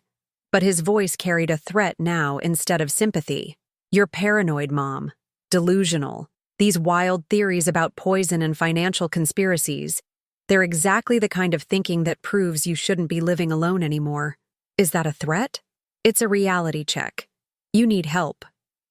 but his voice carried a threat now instead of sympathy. You're paranoid, Mom. Delusional. These wild theories about poison and financial conspiracies. They're exactly the kind of thinking that proves you shouldn't be living alone anymore. Is that a threat? It's a reality check. You need help.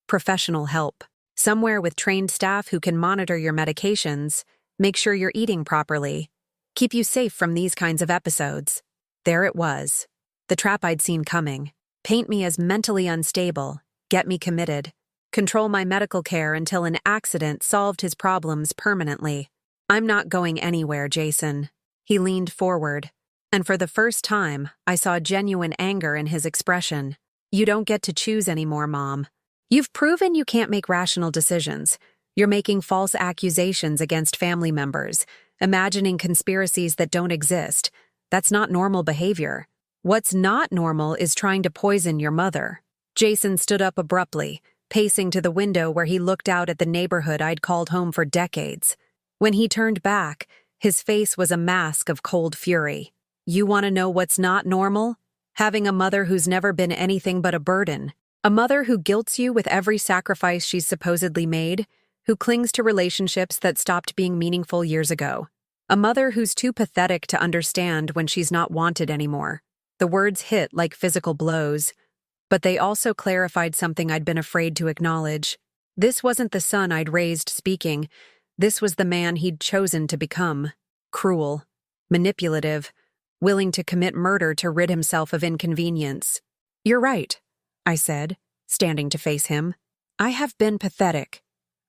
Professional help. Somewhere with trained staff who can monitor your medications, make sure you're eating properly, keep you safe from these kinds of episodes. There it was. The trap I'd seen coming. Paint me as mentally unstable, get me committed, control my medical care until an accident solved his problems permanently. I'm not going anywhere, Jason. He leaned forward, and for the first time, I saw genuine anger in his expression. You don't get to choose anymore, Mom. You've proven you can't make rational decisions. You're making false accusations against family members, imagining conspiracies that don't exist. That's not normal behavior. What's not normal is trying to poison your mother. Jason stood up abruptly, pacing to the window where he looked out at the neighborhood I'd called home for decades. When he turned back, his face was a mask of cold fury. You want to know what's not normal? Having a mother who's never been anything but a burden. A mother who guilts you with every sacrifice she's supposedly made, who clings to relationships that stopped being meaningful years ago. A mother who's too pathetic to understand when she's not wanted anymore. The words hit like physical blows, but they also clarified something I'd been afraid to acknowledge. This wasn't the son I'd raised speaking. This was the man he'd chosen to become. Cruel, manipulative, willing to commit murder to rid himself of inconvenience. You're right, I said, standing to face him. I have been pathetic.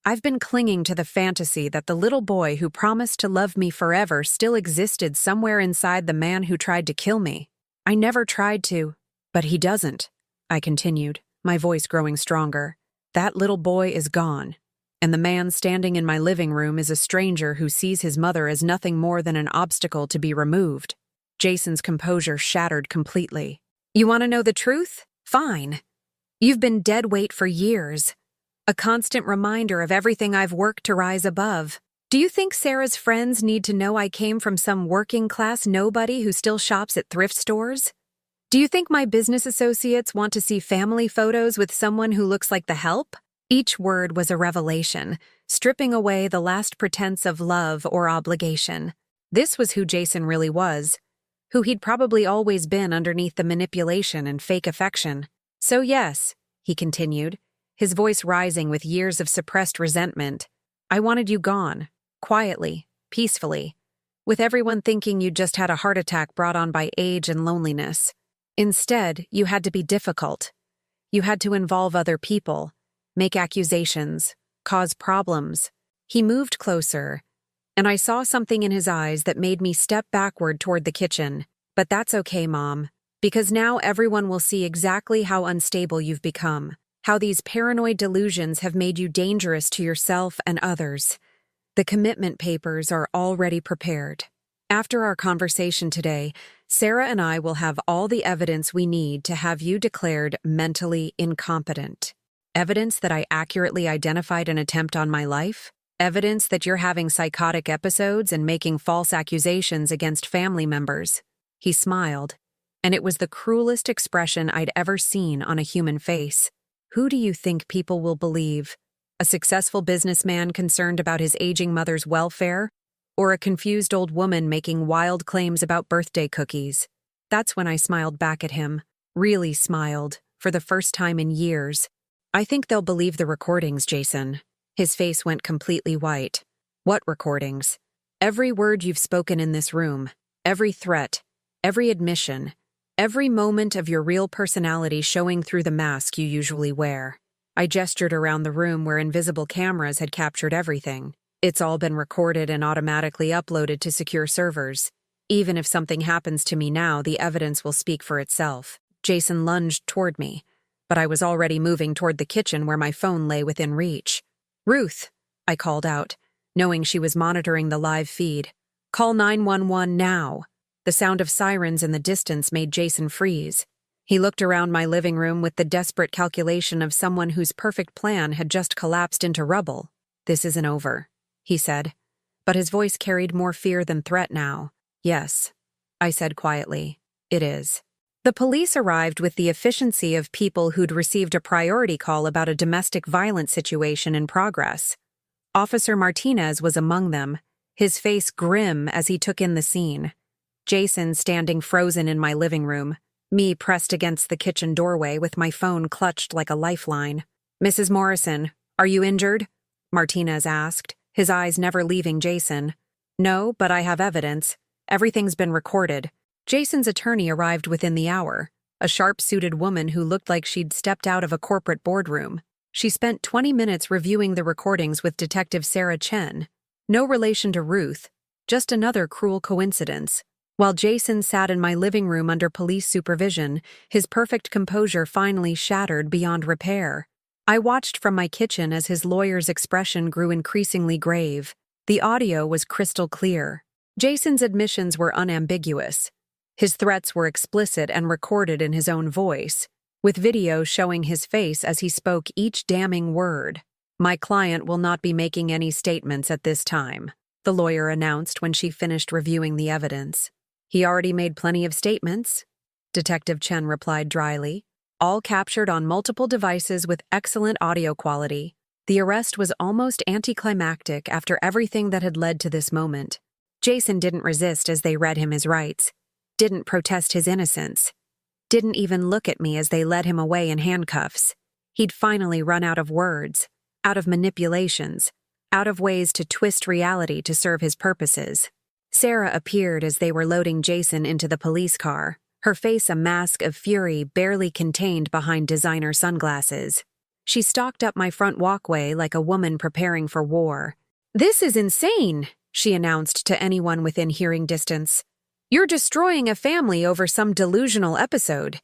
I've been clinging to the fantasy that the little boy who promised to love me forever still existed somewhere inside the man who tried to kill me. I never tried to, but he doesn't, I continued, my voice growing stronger. That little boy is gone, and the man standing in my living room is a stranger who sees his mother as nothing more than an obstacle to be removed. Jason's composure shattered completely. You want to know the truth? Fine. You've been dead weight for years. A constant reminder of everything I've worked to rise above. Do you think Sarah's friends need to know I came from some working-class nobody who still shops at thrift stores? Do you think my business associates want to see family photos with someone who looks like the help? Each word was a revelation, stripping away the last pretense of love or obligation. This was who Jason really was, who he'd probably always been underneath the manipulation and fake affection. So yes, he continued, his voice rising with years of suppressed resentment, I wanted you gone, quietly, peacefully, with everyone thinking you'd just had a heart attack brought on by age and loneliness. Instead, you had to be difficult. You had to involve other people, make accusations, cause problems. He moved closer, and I saw something in his eyes that made me step backward toward the kitchen. But that's okay, Mom, because now everyone will see exactly how unstable you've become, how these paranoid delusions have made you dangerous to yourself and others. The commitment papers are already prepared. After our conversation today, Sarah and I will have all the evidence we need to have you declared mentally incompetent. Evidence that I accurately identified an attempt on my life? Evidence that you're having psychotic episodes and making false accusations against family members? He smiled, and it was the cruelest expression I'd ever seen on a human face. Who do you think people will believe? A successful businessman concerned about his aging mother's welfare? Or a confused old woman making wild claims about birthday cookies? That's when I smiled back at him, really smiled, for the first time in years. I think they'll believe the recordings, Jason. His face went completely white. What recordings? Every word you've spoken in this room, every threat, every admission, every moment of your real personality showing through the mask you usually wear. I gestured around the room where invisible cameras had captured everything. It's all been recorded and automatically uploaded to secure servers. Even if something happens to me now, the evidence will speak for itself. Jason lunged toward me, but I was already moving toward the kitchen where my phone lay within reach. Ruth, I called out, knowing she was monitoring the live feed. Call 911 now. The sound of sirens in the distance made Jason freeze. He looked around my living room with the desperate calculation of someone whose perfect plan had just collapsed into rubble. This isn't over, he said, but his voice carried more fear than threat now. Yes, I said quietly, it is. The police arrived with the efficiency of people who'd received a priority call about a domestic violence situation in progress. Officer Martinez was among them, his face grim as he took in the scene. Jason standing frozen in my living room, me pressed against the kitchen doorway with my phone clutched like a lifeline. Mrs. Morrison, are you injured? Martinez asked, his eyes never leaving Jason. No, but I have evidence. Everything's been recorded. Jason's attorney arrived within the hour, a sharp-suited woman who looked like she'd stepped out of a corporate boardroom. She spent 20 minutes reviewing the recordings with Detective Sarah Chen. No relation to Ruth, just another cruel coincidence. While Jason sat in my living room under police supervision, his perfect composure finally shattered beyond repair. I watched from my kitchen as his lawyer's expression grew increasingly grave. The audio was crystal clear. Jason's admissions were unambiguous. His threats were explicit and recorded in his own voice, with video showing his face as he spoke each damning word. My client will not be making any statements at this time, the lawyer announced when she finished reviewing the evidence. He already made plenty of statements, Detective Chen replied dryly, all captured on multiple devices with excellent audio quality. The arrest was almost anticlimactic after everything that had led to this moment. Jason didn't resist as they read him his rights, didn't protest his innocence, didn't even look at me as they led him away in handcuffs. He'd finally run out of words, out of manipulations, out of ways to twist reality to serve his purposes. Sarah appeared as they were loading Jason into the police car, her face a mask of fury barely contained behind designer sunglasses. She stalked up my front walkway like a woman preparing for war. "This is insane," she announced to anyone within hearing distance. "You're destroying a family over some delusional episode.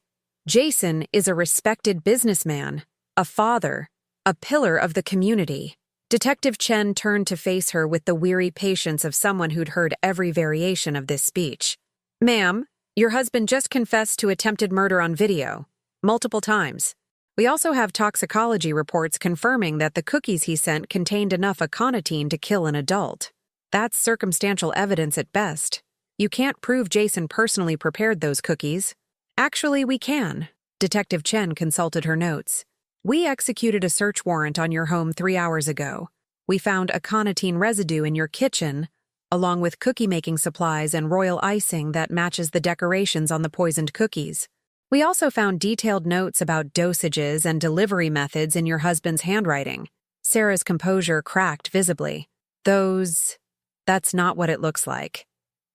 Jason is a respected businessman, a father, a pillar of the community." Detective Chen turned to face her with the weary patience of someone who'd heard every variation of this speech. "Ma'am, your husband just confessed to attempted murder on video, multiple times. We also have toxicology reports confirming that the cookies he sent contained enough aconitine to kill an adult. That's circumstantial evidence at best. You can't prove Jason personally prepared those cookies. Actually, we can. Detective Chen consulted her notes. We executed a search warrant on your home 3 hours ago. We found aconitine residue in your kitchen, along with cookie-making supplies and royal icing that matches the decorations on the poisoned cookies. We also found detailed notes about dosages and delivery methods in your husband's handwriting. Sarah's composure cracked visibly. That's not what it looks like.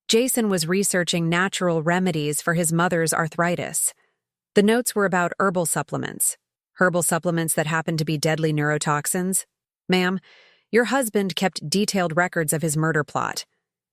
Jason was researching natural remedies for his mother's arthritis. The notes were about herbal supplements that happened to be deadly neurotoxins. Ma'am, your husband kept detailed records of his murder plot,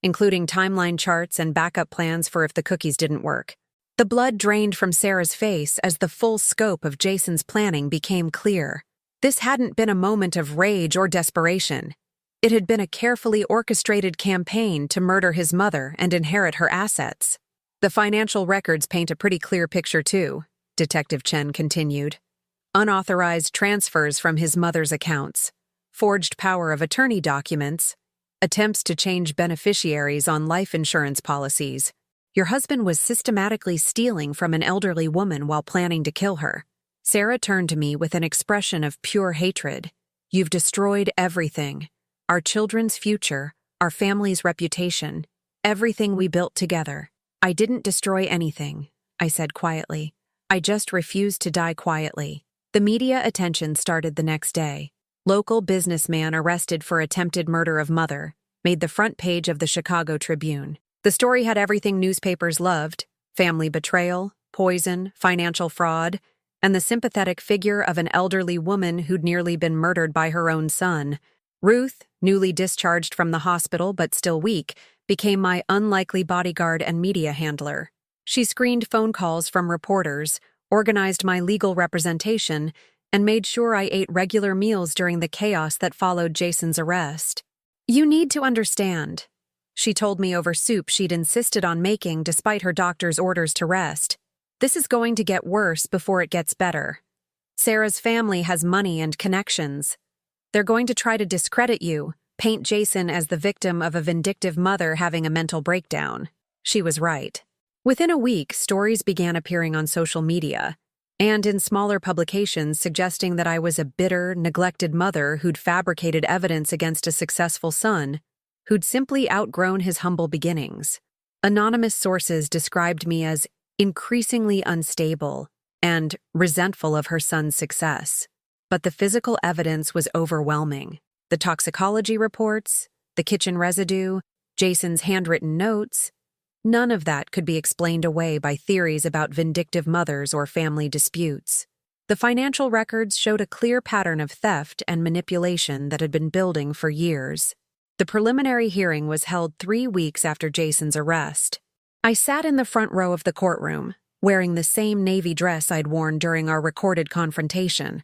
including timeline charts and backup plans for if the cookies didn't work. The blood drained from Sarah's face as the full scope of Jason's planning became clear. This hadn't been a moment of rage or desperation. It had been a carefully orchestrated campaign to murder his mother and inherit her assets. The financial records paint a pretty clear picture too, Detective Chen continued. Unauthorized transfers from his mother's accounts, forged power of attorney documents, attempts to change beneficiaries on life insurance policies. Your husband was systematically stealing from an elderly woman while planning to kill her. Sarah turned to me with an expression of pure hatred. You've destroyed everything. Our children's future, our family's reputation, everything we built together. I didn't destroy anything, I said quietly. I just refused to die quietly. The media attention started the next day. Local businessman arrested for attempted murder of mother made the front page of the Chicago Tribune. The story had everything newspapers loved: family betrayal, poison, financial fraud, and the sympathetic figure of an elderly woman who'd nearly been murdered by her own son. Ruth, newly discharged from the hospital but still weak, became my unlikely bodyguard and media handler. She screened phone calls from reporters, organized my legal representation, and made sure I ate regular meals during the chaos that followed Jason's arrest. You need to understand, she told me over soup she'd insisted on making despite her doctor's orders to rest. This is going to get worse before it gets better. Sarah's family has money and connections. They're going to try to discredit you, paint Jason as the victim of a vindictive mother having a mental breakdown. She was right. Within a week, stories began appearing on social media and in smaller publications suggesting that I was a bitter, neglected mother who'd fabricated evidence against a successful son, who'd simply outgrown his humble beginnings. Anonymous sources described me as increasingly unstable and resentful of her son's success. But the physical evidence was overwhelming. The toxicology reports, the kitchen residue, Jason's handwritten notes, none of that could be explained away by theories about vindictive mothers or family disputes. The financial records showed a clear pattern of theft and manipulation that had been building for years. The preliminary hearing was held 3 weeks after Jason's arrest. I sat in the front row of the courtroom, wearing the same navy dress I'd worn during our recorded confrontation,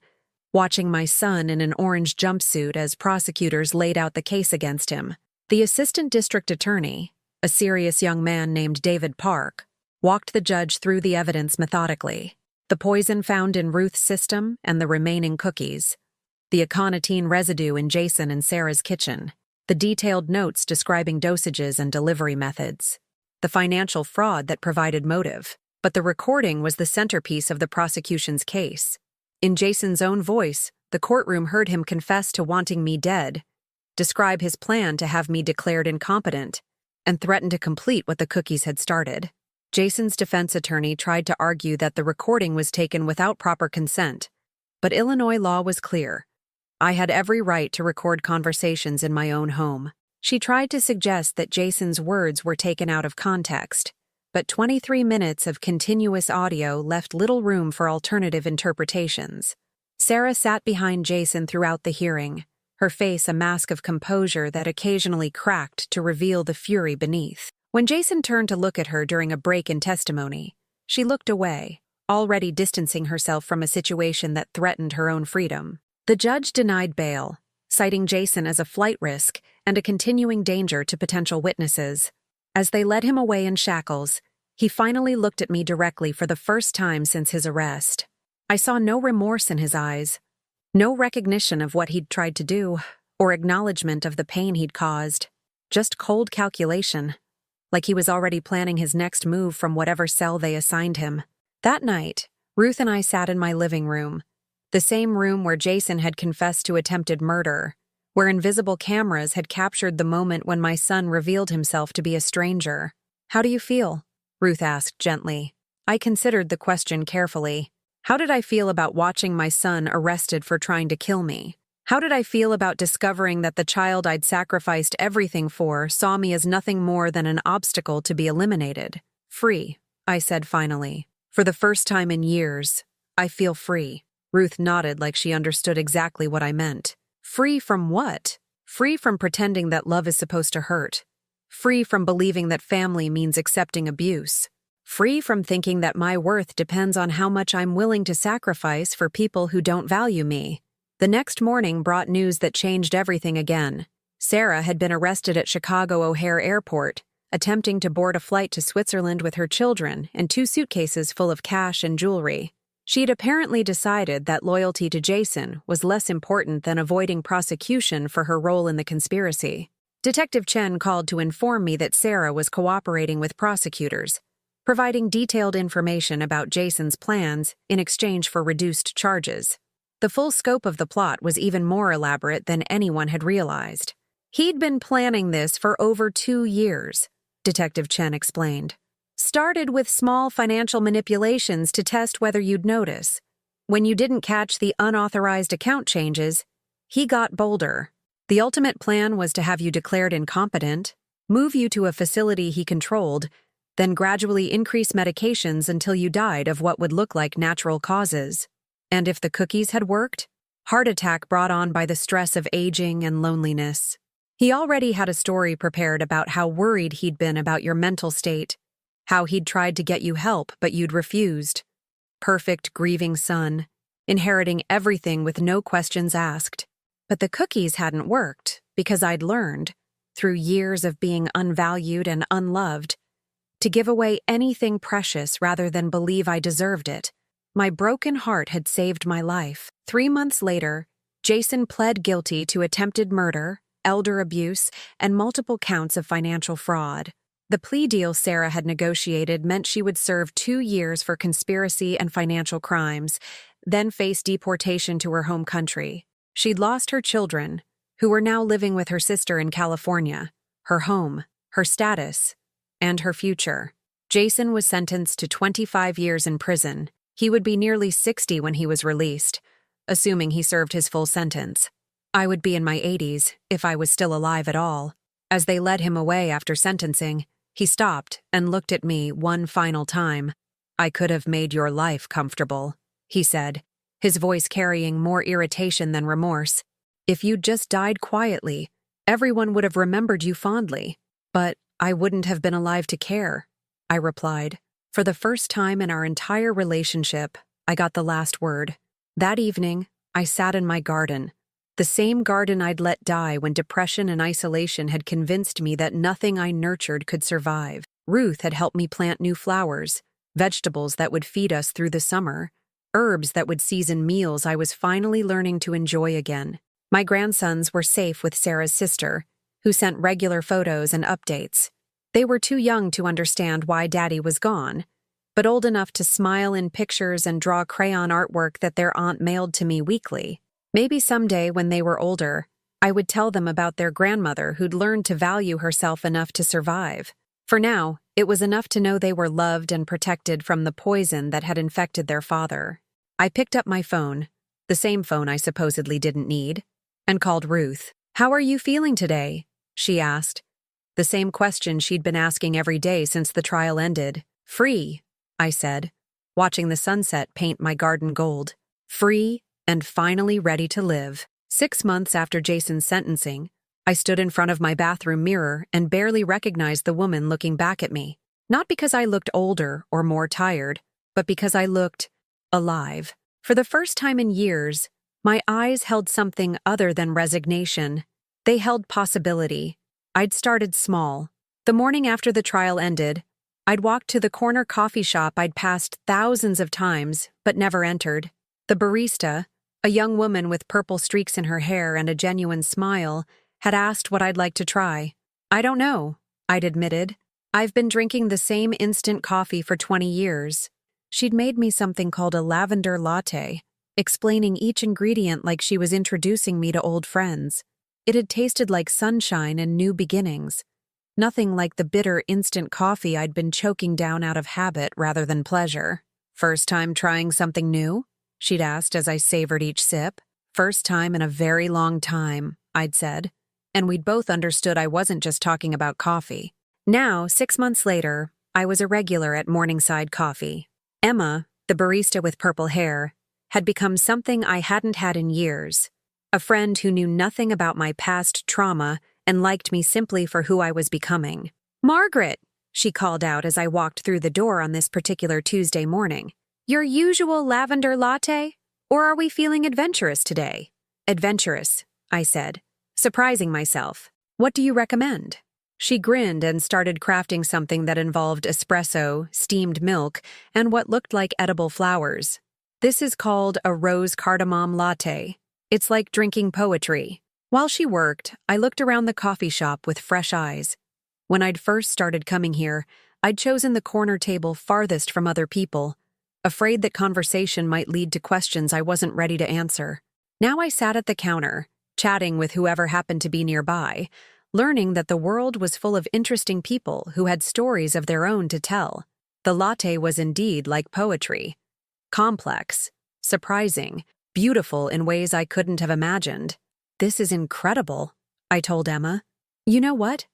watching my son in an orange jumpsuit as prosecutors laid out the case against him. The assistant district attorney, a serious young man named David Park, walked the judge through the evidence methodically. The poison found in Ruth's system and the remaining cookies, the aconitine residue in Jason and Sarah's kitchen, the detailed notes describing dosages and delivery methods, the financial fraud that provided motive. But the recording was the centerpiece of the prosecution's case. In Jason's own voice, the courtroom heard him confess to wanting me dead, describe his plan to have me declared incompetent, and threaten to complete what the cookies had started. Jason's defense attorney tried to argue that the recording was taken without proper consent, but Illinois law was clear. I had every right to record conversations in my own home. She tried to suggest that Jason's words were taken out of context, but 23 minutes of continuous audio left little room for alternative interpretations. Sarah sat behind Jason throughout the hearing, her face a mask of composure that occasionally cracked to reveal the fury beneath. When Jason turned to look at her during a break in testimony, she looked away, already distancing herself from a situation that threatened her own freedom. The judge denied bail, citing Jason as a flight risk and a continuing danger to potential witnesses. As they led him away in shackles, he finally looked at me directly for the first time since his arrest. I saw no remorse in his eyes, no recognition of what he'd tried to do, or acknowledgement of the pain he'd caused. Just cold calculation, like he was already planning his next move from whatever cell they assigned him. That night, Ruth and I sat in my living room, the same room where Jason had confessed to attempted murder, where invisible cameras had captured the moment when my son revealed himself to be a stranger. "How do you feel?" Ruth asked gently. I considered the question carefully. How did I feel about watching my son arrested for trying to kill me? How did I feel about discovering that the child I'd sacrificed everything for saw me as nothing more than an obstacle to be eliminated? "Free," I said finally. "For the first time in years, I feel free." Ruth nodded like she understood exactly what I meant. Free from what? Free from pretending that love is supposed to hurt. Free from believing that family means accepting abuse. Free from thinking that my worth depends on how much I'm willing to sacrifice for people who don't value me. The next morning brought news that changed everything again. Sarah had been arrested at Chicago O'Hare Airport, attempting to board a flight to Switzerland with her children and 2 suitcases full of cash and jewelry. She'd apparently decided that loyalty to Jason was less important than avoiding prosecution for her role in the conspiracy. Detective Chen called to inform me that Sarah was cooperating with prosecutors, providing detailed information about Jason's plans in exchange for reduced charges. The full scope of the plot was even more elaborate than anyone had realized. He'd been planning this for over 2 years, Detective Chen explained. Started with small financial manipulations to test whether you'd notice. When you didn't catch the unauthorized account changes, he got bolder. The ultimate plan was to have you declared incompetent, move you to a facility he controlled, then gradually increase medications until you died of what would look like natural causes. And if the cookies had worked, heart attack brought on by the stress of aging and loneliness. He already had a story prepared about how worried he'd been about your mental state, how he'd tried to get you help but you'd refused. Perfect grieving son, inheriting everything with no questions asked. But the cookies hadn't worked because I'd learned, through years of being unvalued and unloved, to give away anything precious rather than believe I deserved it. My broken heart had saved my life. 3 months later, Jason pled guilty to attempted murder, elder abuse, and multiple counts of financial fraud. The plea deal Sarah had negotiated meant she would serve 2 years for conspiracy and financial crimes, then face deportation to her home country. She'd lost her children, who were now living with her sister in California, her home, her status, and her future. Jason was sentenced to 25 years in prison. He would be nearly 60 when he was released, assuming he served his full sentence. I would be in my 80s, if I was still alive at all. As they led him away after sentencing, he stopped and looked at me one final time. "I could have made your life comfortable," he said, his voice carrying more irritation than remorse. "If you'd just died quietly, everyone would have remembered you fondly. But I wouldn't have been alive to care," I replied. For the first time in our entire relationship, I got the last word. That evening, I sat in my garden, the same garden I'd let die when depression and isolation had convinced me that nothing I nurtured could survive. Ruth had helped me plant new flowers, vegetables that would feed us through the summer, herbs that would season meals I was finally learning to enjoy again. My grandsons were safe with Sarah's sister, who sent regular photos and updates. They were too young to understand why Daddy was gone, but old enough to smile in pictures and draw crayon artwork that their aunt mailed to me weekly. Maybe someday, when they were older, I would tell them about their grandmother who'd learned to value herself enough to survive. For now, it was enough to know they were loved and protected from the poison that had infected their father. I picked up my phone, the same phone I supposedly didn't need, and called Ruth. "How are you feeling today?" she asked. The same question she'd been asking every day since the trial ended. "Free," I said, watching the sunset paint my garden gold. Free and finally ready to live. 6 months after Jason's sentencing, I stood in front of my bathroom mirror and barely recognized the woman looking back at me. Not because I looked older or more tired, but because I looked alive. For the first time in years, my eyes held something other than resignation. They held possibility. I'd started small. The morning after the trial ended, I'd walked to the corner coffee shop I'd passed thousands of times but never entered. The barista, a young woman with purple streaks in her hair and a genuine smile, had asked what I'd like to try. "I don't know," I'd admitted. "I've been drinking the same instant coffee for 20 years. She'd made me something called a lavender latte, explaining each ingredient like she was introducing me to old friends. It had tasted like sunshine and new beginnings. Nothing like the bitter instant coffee I'd been choking down out of habit rather than pleasure. "First time trying something new?" she'd asked as I savored each sip. "First time in a very long time," I'd said, and we'd both understood I wasn't just talking about coffee. Now, 6 months later, I was a regular at Morningside Coffee. Emma, the barista with purple hair, had become something I hadn't had in years. A friend who knew nothing about my past trauma and liked me simply for who I was becoming. "Margaret," she called out as I walked through the door on this particular Tuesday morning. "Your usual lavender latte? Or are we feeling adventurous today?" "Adventurous," I said, surprising myself. "What do you recommend?" She grinned and started crafting something that involved espresso, steamed milk, and what looked like edible flowers. "This is called a rose cardamom latte. It's like drinking poetry." While she worked, I looked around the coffee shop with fresh eyes. When I'd first started coming here, I'd chosen the corner table farthest from other people, afraid that conversation might lead to questions I wasn't ready to answer. Now I sat at the counter, chatting with whoever happened to be nearby, learning that the world was full of interesting people who had stories of their own to tell. The latte was indeed like poetry. Complex, surprising, beautiful in ways I couldn't have imagined. "This is incredible," I told Emma. "You know what?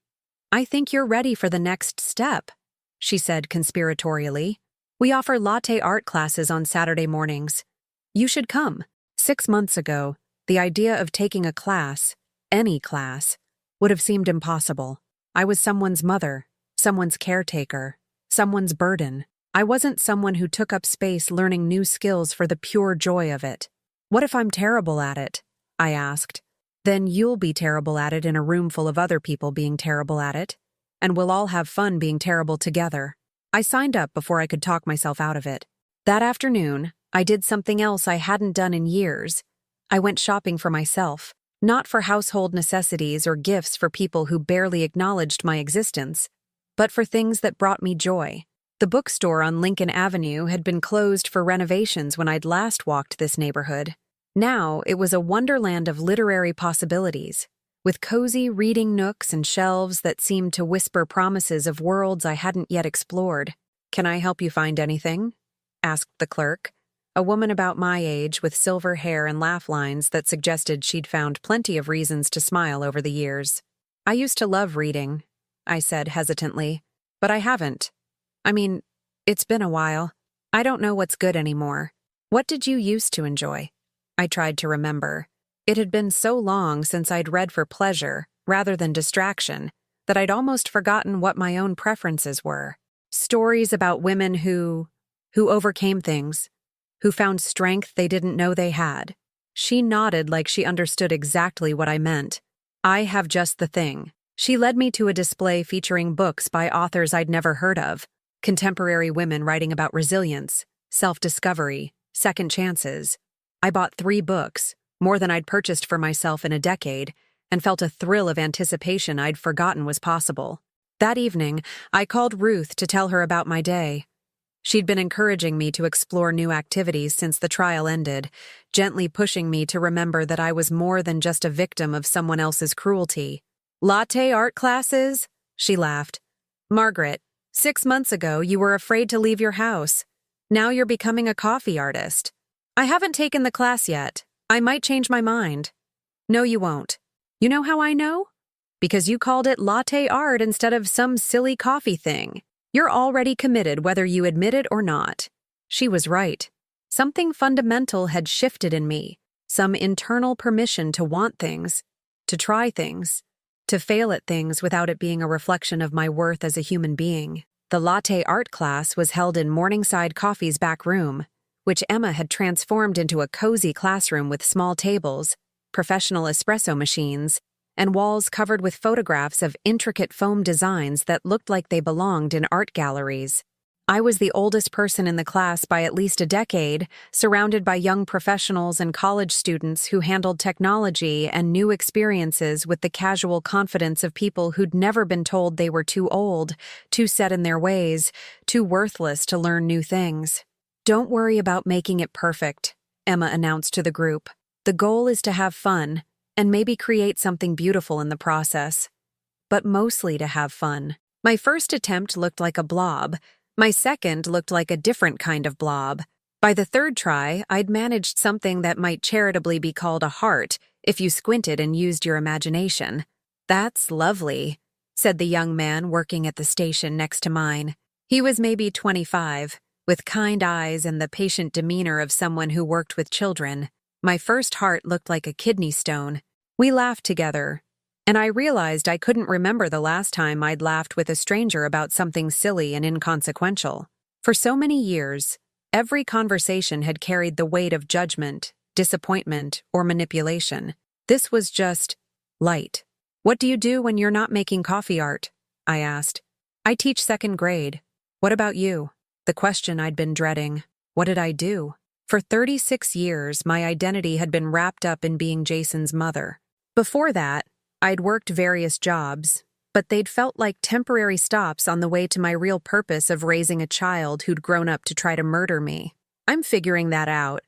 I think you're ready for the next step," she said conspiratorially. "We offer latte art classes on Saturday mornings. You should come." 6 months ago, the idea of taking a class, any class, would have seemed impossible. I was someone's mother, someone's caretaker, someone's burden. I wasn't someone who took up space learning new skills for the pure joy of it. "What if I'm terrible at it?" I asked. "Then you'll be terrible at it in a room full of other people being terrible at it, and we'll all have fun being terrible together." I signed up before I could talk myself out of it. That afternoon, I did something else I hadn't done in years. I went shopping for myself, not for household necessities or gifts for people who barely acknowledged my existence, but for things that brought me joy. The bookstore on Lincoln Avenue had been closed for renovations when I'd last walked this neighborhood. Now it was a wonderland of literary possibilities, with cozy reading nooks and shelves that seemed to whisper promises of worlds I hadn't yet explored. "Can I help you find anything?" asked the clerk, a woman about my age with silver hair and laugh lines that suggested she'd found plenty of reasons to smile over the years. "I used to love reading," I said hesitantly, "but I haven't. I mean, it's been a while. I don't know what's good anymore." "What did you used to enjoy?" I tried to remember. It had been so long since I'd read for pleasure, rather than distraction, that I'd almost forgotten what my own preferences were. Stories about women who overcame things, who found strength they didn't know they had. She nodded like she understood exactly what I meant. "I have just the thing." She led me to a display featuring books by authors I'd never heard of, contemporary women writing about resilience, self-discovery, second chances. I bought 3 books, more than I'd purchased for myself in a decade, and felt a thrill of anticipation I'd forgotten was possible. That evening, I called Ruth to tell her about my day. She'd been encouraging me to explore new activities since the trial ended, gently pushing me to remember that I was more than just a victim of someone else's cruelty. "Latte art classes?" she laughed. "Margaret, 6 months ago you were afraid to leave your house. Now you're becoming a coffee artist." "I haven't taken the class yet. I might change my mind." "No, you won't. You know how I know? Because you called it latte art instead of some silly coffee thing. You're already committed whether you admit it or not." She was right. Something fundamental had shifted in me, some internal permission to want things, to try things, to fail at things without it being a reflection of my worth as a human being. The latte art class was held in Morningside Coffee's back room, which Emma had transformed into a cozy classroom with small tables, professional espresso machines, and walls covered with photographs of intricate foam designs that looked like they belonged in art galleries. I was the oldest person in the class by at least a decade, surrounded by young professionals and college students who handled technology and new experiences with the casual confidence of people who'd never been told they were too old, too set in their ways, too worthless to learn new things. Don't worry about making it perfect, Emma announced to the group. The goal is to have fun, and maybe create something beautiful in the process. But mostly to have fun. My first attempt looked like a blob. My second looked like a different kind of blob. By the third try, I'd managed something that might charitably be called a heart if you squinted and used your imagination. That's lovely, said the young man working at the station next to mine. He was maybe 25, with kind eyes and the patient demeanor of someone who worked with children. My first heart looked like a kidney stone. We laughed together, and I realized I couldn't remember the last time I'd laughed with a stranger about something silly and inconsequential. For so many years, every conversation had carried the weight of judgment, disappointment, or manipulation. This was just light. What do you do when you're not making coffee art? I asked. I teach second grade. What about you? The question I'd been dreading. What did I do? For 36 years, my identity had been wrapped up in being Jason's mother. Before that, I'd worked various jobs, but they'd felt like temporary stops on the way to my real purpose of raising a child who'd grown up to try to murder me. I'm figuring that out,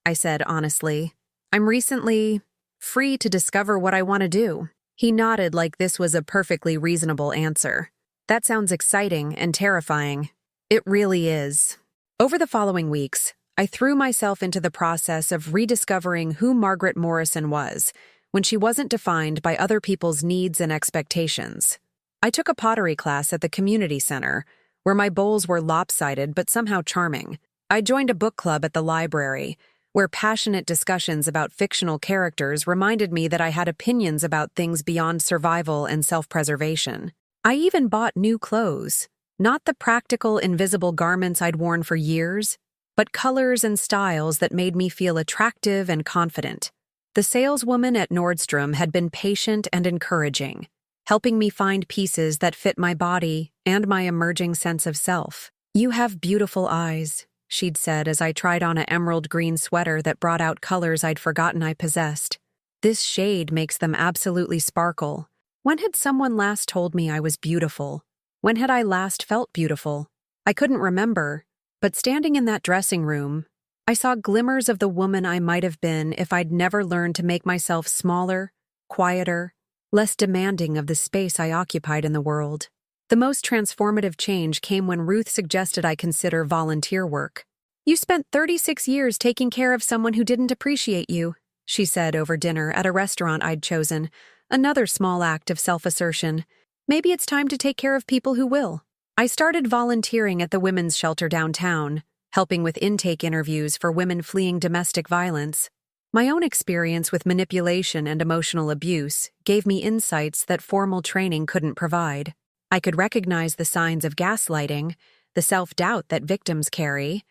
I said honestly. I'm recently free to discover what I want to do. He nodded like this was a perfectly reasonable answer. That sounds exciting and terrifying. It really is. Over the following weeks, I threw myself into the process of rediscovering who Margaret Morrison was when she wasn't defined by other people's needs and expectations. I took a pottery class at the community center, where my bowls were lopsided but somehow charming. I joined a book club at the library, where passionate discussions about fictional characters reminded me that I had opinions about things beyond survival and self-preservation. I even bought new clothes, not the practical, invisible garments I'd worn for years, but colors and styles that made me feel attractive and confident. The saleswoman at Nordstrom had been patient and encouraging, helping me find pieces that fit my body and my emerging sense of self. You have beautiful eyes, she'd said as I tried on an emerald green sweater that brought out colors I'd forgotten I possessed. This shade makes them absolutely sparkle. When had someone last told me I was beautiful? When had I last felt beautiful? I couldn't remember, but standing in that dressing room, I saw glimmers of the woman I might have been if I'd never learned to make myself smaller, quieter, less demanding of the space I occupied in the world. The most transformative change came when Ruth suggested I consider volunteer work. You spent 36 years taking care of someone who didn't appreciate you, she said over dinner at a restaurant I'd chosen, another small act of self-assertion. Maybe it's time to take care of people who will. I started volunteering at the women's shelter downtown, helping with intake interviews for women fleeing domestic violence. My own experience with manipulation and emotional abuse gave me insights that formal training couldn't provide. I could recognize the signs of gaslighting, the self-doubt that victims carry,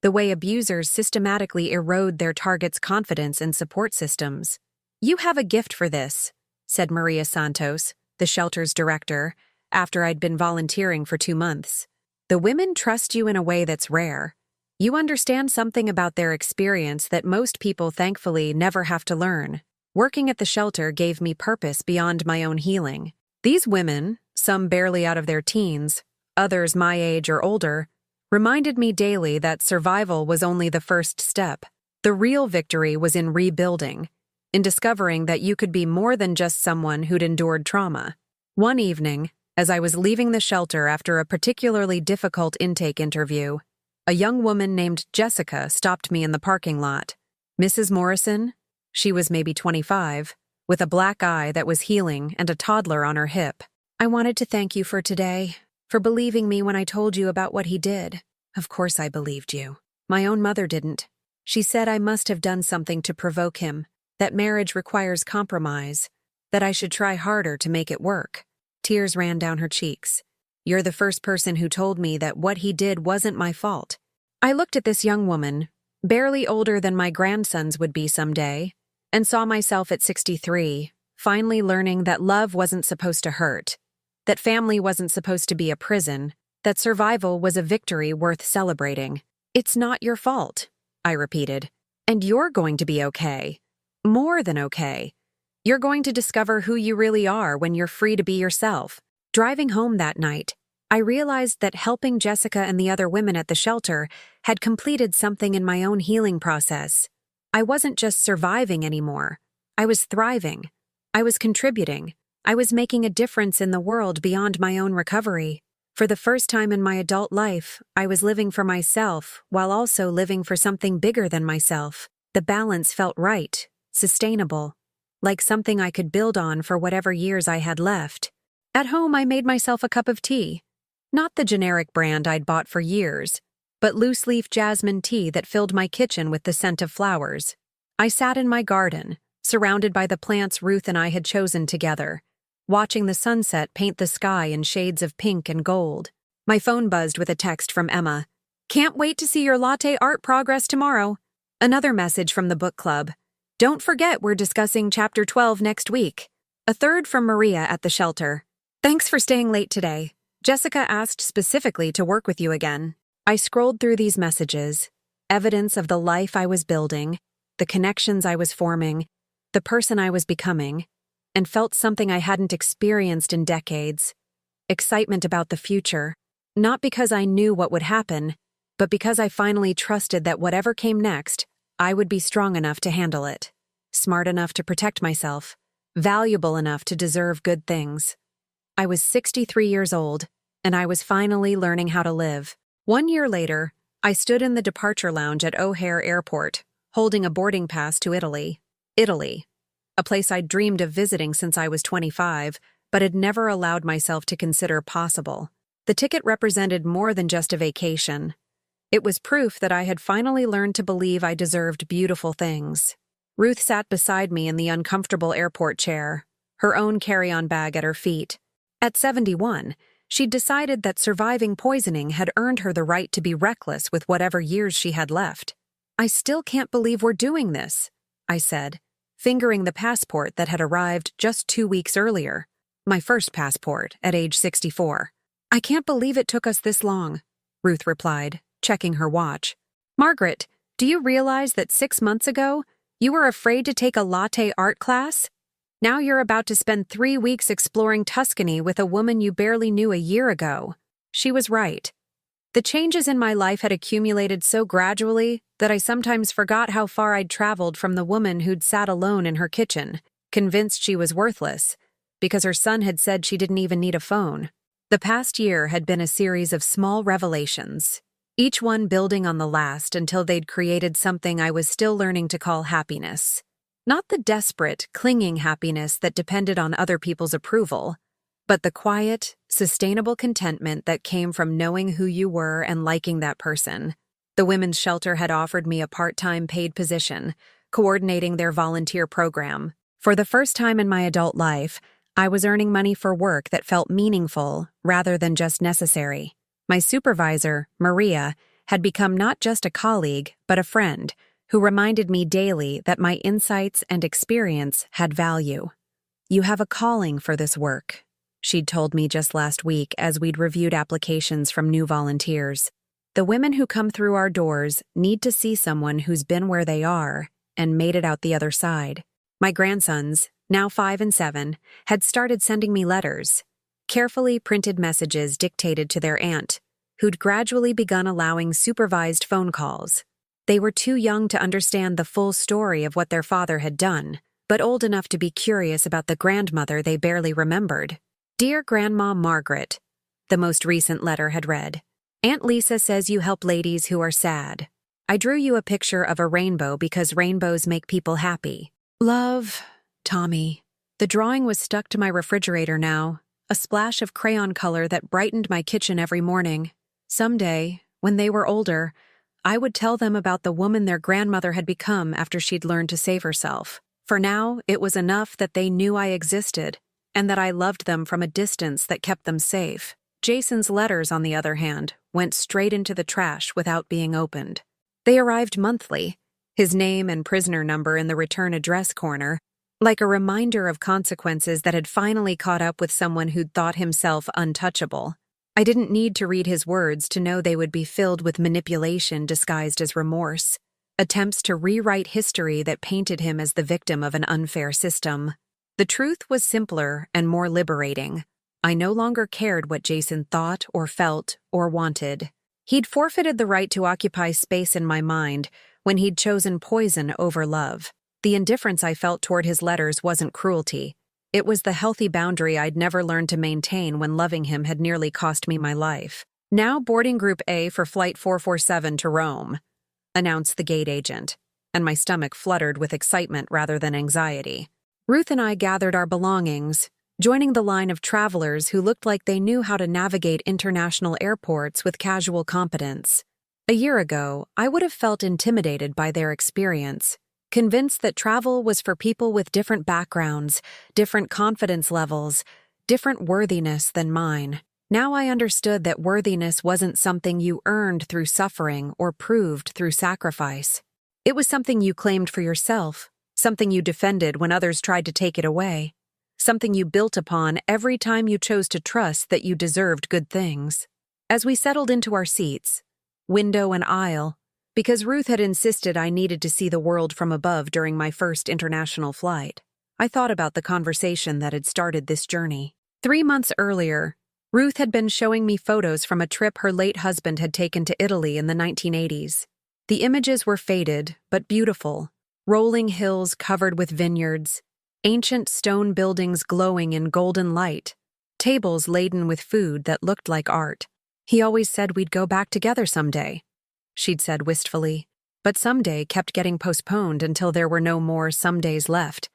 the way abusers systematically erode their targets' confidence and support systems. You have a gift for this, said Maria Santos, the shelter's director, after I'd been volunteering for 2 months. The women trust you in a way that's rare. You understand something about their experience that most people thankfully never have to learn. Working at the shelter gave me purpose beyond my own healing. These women, some barely out of their teens, others my age or older, reminded me daily that survival was only the first step. The real victory was in rebuilding, in discovering that you could be more than just someone who'd endured trauma. One evening, as I was leaving the shelter after a particularly difficult intake interview, a young woman named Jessica stopped me in the parking lot. Mrs. Morrison? She was maybe 25, with a black eye that was healing and a toddler on her hip. I wanted to thank you for today, for believing me when I told you about what he did. Of course I believed you. My own mother didn't. She said I must have done something to provoke him, that marriage requires compromise, that I should try harder to make it work. Tears ran down her cheeks. You're the first person who told me that what he did wasn't my fault. I looked at this young woman, barely older than my grandsons would be someday, and saw myself at 63, finally learning that love wasn't supposed to hurt, that family wasn't supposed to be a prison, that survival was a victory worth celebrating. It's not your fault, I repeated. And you're going to be okay. More than okay. You're going to discover who you really are when you're free to be yourself. Driving home that night, I realized that helping Jessica and the other women at the shelter had completed something in my own healing process. I wasn't just surviving anymore. I was thriving. I was contributing. I was making a difference in the world beyond my own recovery. For the first time in my adult life, I was living for myself while also living for something bigger than myself. The balance felt right, sustainable, like something I could build on for whatever years I had left. At home, I made myself a cup of tea. Not the generic brand I'd bought for years, but loose-leaf jasmine tea that filled my kitchen with the scent of flowers. I sat in my garden, surrounded by the plants Ruth and I had chosen together, watching the sunset paint the sky in shades of pink and gold. My phone buzzed with a text from Emma. "Can't wait to see your latte art progress tomorrow." Another message from the book club. "Don't forget we're discussing Chapter 12 next week." A third from Maria at the shelter. "Thanks for staying late today. Jessica asked specifically to work with you again." I scrolled through these messages, evidence of the life I was building, the connections I was forming, the person I was becoming, and felt something I hadn't experienced in decades. Excitement about the future, not because I knew what would happen, but because I finally trusted that whatever came next, I would be strong enough to handle it, smart enough to protect myself, valuable enough to deserve good things. I was 63 years old, and I was finally learning how to live. 1 year later, I stood in the departure lounge at O'Hare Airport, holding a boarding pass to Italy. Italy, a place I'd dreamed of visiting since I was 25, but had never allowed myself to consider possible. The ticket represented more than just a vacation. It was proof that I had finally learned to believe I deserved beautiful things. Ruth sat beside me in the uncomfortable airport chair, her own carry-on bag at her feet. At 71, she'd decided that surviving poisoning had earned her the right to be reckless with whatever years she had left. "I still can't believe we're doing this," I said, fingering the passport that had arrived just 2 weeks earlier. My first passport, at age 64. "I can't believe it took us this long," Ruth replied, checking her watch. "Margaret, do you realize that 6 months ago, you were afraid to take a latte art class? Now you're about to spend 3 weeks exploring Tuscany with a woman you barely knew a year ago." She was right. The changes in my life had accumulated so gradually that I sometimes forgot how far I'd traveled from the woman who'd sat alone in her kitchen, convinced she was worthless, because her son had said she didn't even need a phone. The past year had been a series of small revelations, each one building on the last until they'd created something I was still learning to call happiness. Not the desperate, clinging happiness that depended on other people's approval, but the quiet, sustainable contentment that came from knowing who you were and liking that person. The women's shelter had offered me a part-time paid position, coordinating their volunteer program. For the first time in my adult life, I was earning money for work that felt meaningful rather than just necessary. My supervisor, Maria, had become not just a colleague, but a friend, who reminded me daily that my insights and experience had value. "You have a calling for this work," she'd told me just last week as we'd reviewed applications from new volunteers. "The women who come through our doors need to see someone who's been where they are and made it out the other side." My grandsons, now 5 and 7, had started sending me letters, carefully printed messages dictated to their aunt, who'd gradually begun allowing supervised phone calls. They were too young to understand the full story of what their father had done, but old enough to be curious about the grandmother they barely remembered. "Dear Grandma Margaret," the most recent letter had read, "Aunt Lisa says you help ladies who are sad. I drew you a picture of a rainbow because rainbows make people happy. Love, Tommy." The drawing was stuck to my refrigerator now, a splash of crayon color that brightened my kitchen every morning. Someday, when they were older, I would tell them about the woman their grandmother had become after she'd learned to save herself. For now, it was enough that they knew I existed, and that I loved them from a distance that kept them safe. Jason's letters, on the other hand, went straight into the trash without being opened. They arrived monthly, his name and prisoner number in the return address corner, like a reminder of consequences that had finally caught up with someone who'd thought himself untouchable. I didn't need to read his words to know they would be filled with manipulation disguised as remorse, attempts to rewrite history that painted him as the victim of an unfair system. The truth was simpler and more liberating. I no longer cared what Jason thought or felt or wanted. He'd forfeited the right to occupy space in my mind when he'd chosen poison over love. The indifference I felt toward his letters wasn't cruelty. It was the healthy boundary I'd never learned to maintain when loving him had nearly cost me my life. "Now boarding Group A for Flight 447 to Rome," announced the gate agent, and my stomach fluttered with excitement rather than anxiety. Ruth and I gathered our belongings, joining the line of travelers who looked like they knew how to navigate international airports with casual competence. A year ago, I would have felt intimidated by their experience, convinced that travel was for people with different backgrounds, different confidence levels, different worthiness than mine. Now I understood that worthiness wasn't something you earned through suffering or proved through sacrifice. It was something you claimed for yourself, something you defended when others tried to take it away, something you built upon every time you chose to trust that you deserved good things. As we settled into our seats, window and aisle, because Ruth had insisted I needed to see the world from above during my first international flight, I thought about the conversation that had started this journey. 3 months earlier, Ruth had been showing me photos from a trip her late husband had taken to Italy in the 1980s. The images were faded, but beautiful. Rolling hills covered with vineyards, ancient stone buildings glowing in golden light, tables laden with food that looked like art. "He always said we'd go back together someday," she'd said wistfully, but someday kept getting postponed until there were no more somedays left.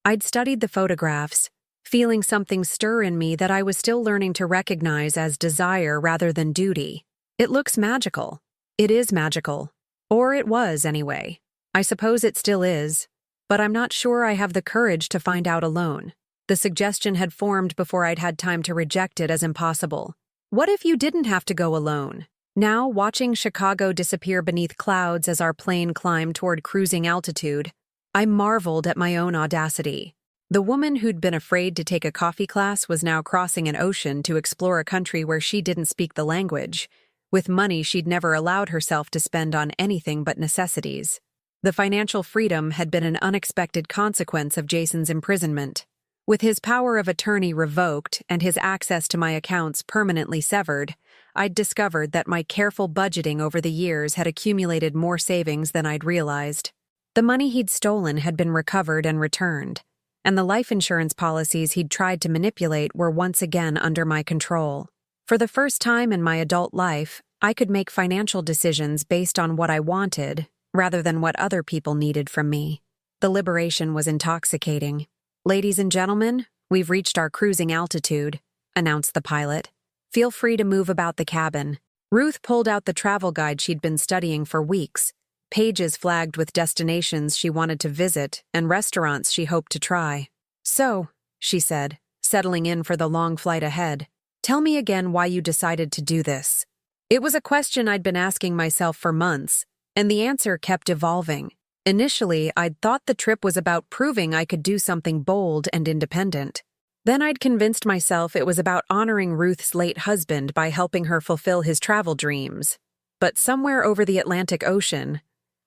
I'd studied the photographs, feeling something stir in me that I was still learning to recognize as desire rather than duty. "It looks magical." "It is magical. Or it was, anyway. I suppose it still is. But I'm not sure I have the courage to find out alone." The suggestion had formed before I'd had time to reject it as impossible. What if you didn't have to go alone? Now, watching Chicago disappear beneath clouds as our plane climbed toward cruising altitude, I marveled at my own audacity. The woman who'd been afraid to take a coffee class was now crossing an ocean to explore a country where she didn't speak the language, with money she'd never allowed herself to spend on anything but necessities. The financial freedom had been an unexpected consequence of Jason's imprisonment. With his power of attorney revoked and his access to my accounts permanently severed, I'd discovered that my careful budgeting over the years had accumulated more savings than I'd realized. The money he'd stolen had been recovered and returned, and the life insurance policies he'd tried to manipulate were once again under my control. For the first time in my adult life, I could make financial decisions based on what I wanted, rather than what other people needed from me. The liberation was intoxicating. "Ladies and gentlemen, we've reached our cruising altitude," announced the pilot. "Feel free to move about the cabin." Ruth pulled out the travel guide she'd been studying for weeks, pages flagged with destinations she wanted to visit and restaurants she hoped to try. "So," she said, settling in for the long flight ahead, "tell me again why you decided to do this." It was a question I'd been asking myself for months, and the answer kept evolving. Initially, I'd thought the trip was about proving I could do something bold and independent. Then I'd convinced myself it was about honoring Ruth's late husband by helping her fulfill his travel dreams. But somewhere over the Atlantic Ocean,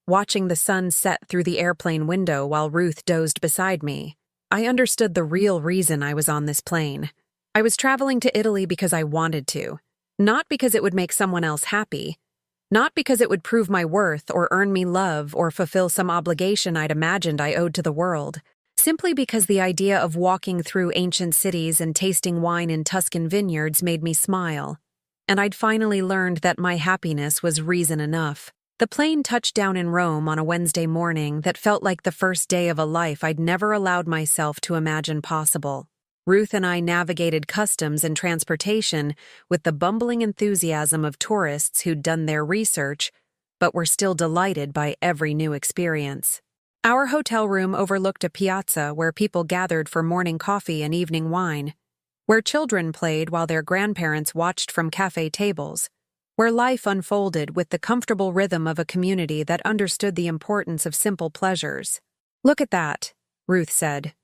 watching the sun set through the airplane window while Ruth dozed beside me, I understood the real reason I was on this plane. I was traveling to Italy because I wanted to, not because it would make someone else happy. Not because it would prove my worth or earn me love or fulfill some obligation I'd imagined I owed to the world. Simply because the idea of walking through ancient cities and tasting wine in Tuscan vineyards made me smile. And I'd finally learned that my happiness was reason enough. The plane touched down in Rome on a Wednesday morning that felt like the first day of a life I'd never allowed myself to imagine possible. Ruth and I navigated customs and transportation with the bumbling enthusiasm of tourists who'd done their research, but were still delighted by every new experience. Our hotel room overlooked a piazza where people gathered for morning coffee and evening wine, where children played while their grandparents watched from cafe tables, where life unfolded with the comfortable rhythm of a community that understood the importance of simple pleasures. "Look at that," Ruth said,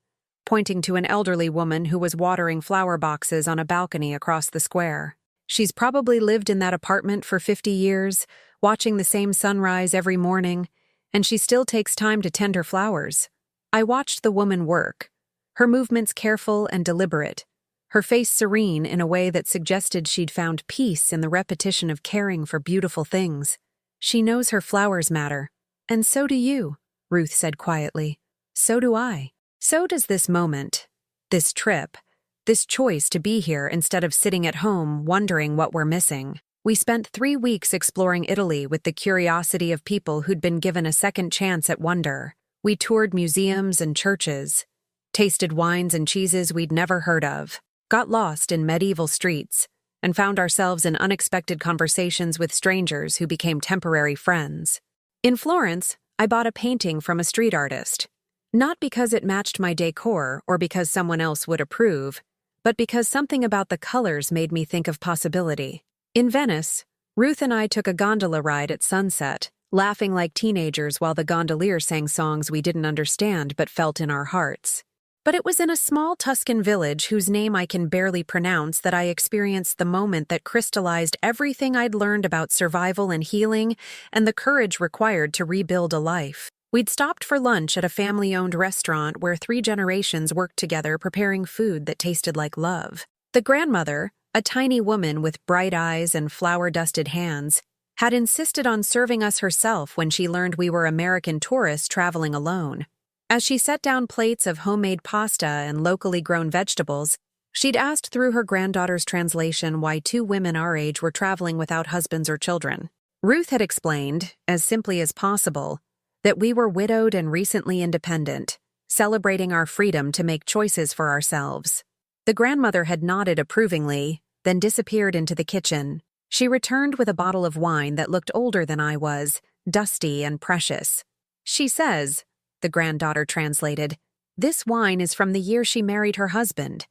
pointing to an elderly woman who was watering flower boxes on a balcony across the square. "She's probably lived in that apartment for 50 years, watching the same sunrise every morning, and she still takes time to tend her flowers." I watched the woman work, her movements careful and deliberate, her face serene in a way that suggested she'd found peace in the repetition of caring for beautiful things. "She knows her flowers matter. And so do you," Ruth said quietly. "So do I. So does this moment, this trip, this choice to be here instead of sitting at home wondering what we're missing." We spent 3 weeks exploring Italy with the curiosity of people who'd been given a second chance at wonder. We toured museums and churches, tasted wines and cheeses we'd never heard of, got lost in medieval streets, and found ourselves in unexpected conversations with strangers who became temporary friends. In Florence, I bought a painting from a street artist. Not because it matched my decor or because someone else would approve, but because something about the colors made me think of possibility. In Venice, Ruth and I took a gondola ride at sunset, laughing like teenagers while the gondolier sang songs we didn't understand but felt in our hearts. But it was in a small Tuscan village whose name I can barely pronounce that I experienced the moment that crystallized everything I'd learned about survival and healing and the courage required to rebuild a life. We'd stopped for lunch at a family-owned restaurant where 3 generations worked together preparing food that tasted like love. The grandmother, a tiny woman with bright eyes and flour-dusted hands, had insisted on serving us herself when she learned we were American tourists traveling alone. As she set down plates of homemade pasta and locally grown vegetables, she'd asked through her granddaughter's translation why 2 women our age were traveling without husbands or children. Ruth had explained, as simply as possible, that we were widowed and recently independent, celebrating our freedom to make choices for ourselves. The grandmother had nodded approvingly, then disappeared into the kitchen. She returned with a bottle of wine that looked older than I was, dusty and precious. "She says," the granddaughter translated, "this wine is from the year she married her husband.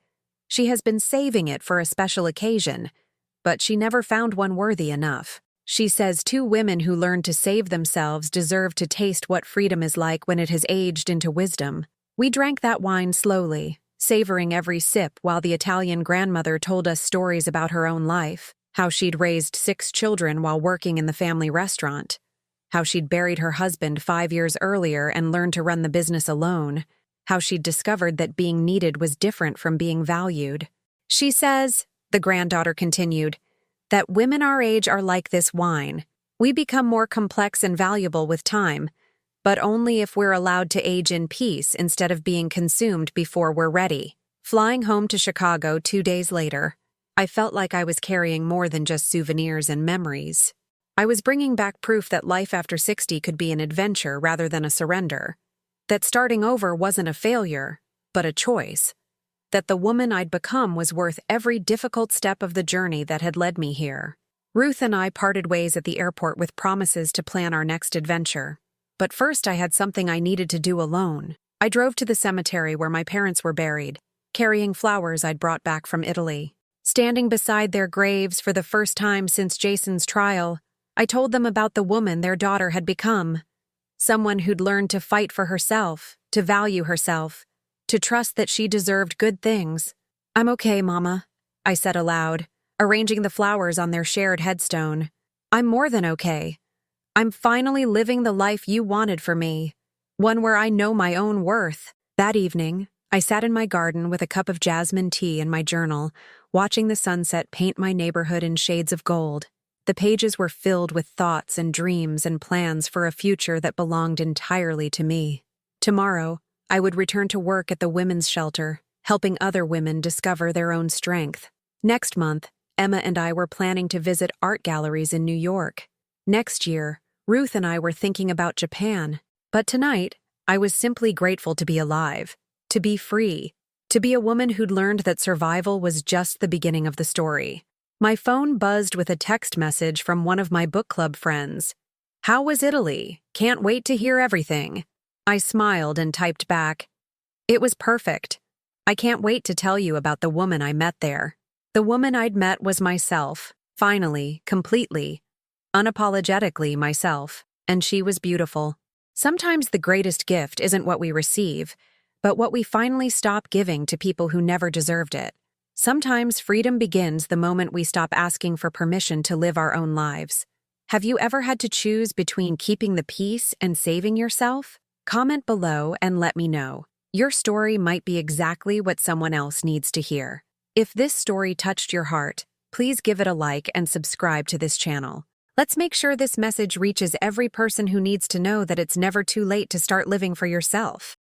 She has been saving it for a special occasion, but she never found one worthy enough. She says 2 women who learned to save themselves deserve to taste what freedom is like when it has aged into wisdom." We drank that wine slowly, savoring every sip while the Italian grandmother told us stories about her own life, how she'd raised 6 children while working in the family restaurant, how she'd buried her husband 5 years earlier and learned to run the business alone, how she'd discovered that being needed was different from being valued. "She says," the granddaughter continued, "that women our age are like this wine. We become more complex and valuable with time, but only if we're allowed to age in peace instead of being consumed before we're ready." Flying home to Chicago 2 days later, I felt like I was carrying more than just souvenirs and memories. I was bringing back proof that life after 60 could be an adventure rather than a surrender, that starting over wasn't a failure, but a choice, that the woman I'd become was worth every difficult step of the journey that had led me here. Ruth and I parted ways at the airport with promises to plan our next adventure. But first I had something I needed to do alone. I drove to the cemetery where my parents were buried, carrying flowers I'd brought back from Italy. Standing beside their graves for the first time since Jason's trial, I told them about the woman their daughter had become. Someone who'd learned to fight for herself, to value herself, to trust that she deserved good things. "I'm okay, Mama," I said aloud, arranging the flowers on their shared headstone. "I'm more than okay. I'm finally living the life you wanted for me, one where I know my own worth." That evening, I sat in my garden with a cup of jasmine tea and my journal, watching the sunset paint my neighborhood in shades of gold. The pages were filled with thoughts and dreams and plans for a future that belonged entirely to me. Tomorrow, I would return to work at the women's shelter, helping other women discover their own strength. Next month, Emma and I were planning to visit art galleries in New York. Next year, Ruth and I were thinking about Japan. But tonight, I was simply grateful to be alive, to be free, to be a woman who'd learned that survival was just the beginning of the story. My phone buzzed with a text message from one of my book club friends. "How was Italy? Can't wait to hear everything." I smiled and typed back, "It was perfect. I can't wait to tell you about the woman I met there." The woman I'd met was myself, finally, completely, unapologetically myself, and she was beautiful. Sometimes the greatest gift isn't what we receive, but what we finally stop giving to people who never deserved it. Sometimes freedom begins the moment we stop asking for permission to live our own lives. Have you ever had to choose between keeping the peace and saving yourself? Comment below and let me know. Your story might be exactly what someone else needs to hear. If this story touched your heart, please give it a like and subscribe to this channel. Let's make sure this message reaches every person who needs to know that it's never too late to start living for yourself.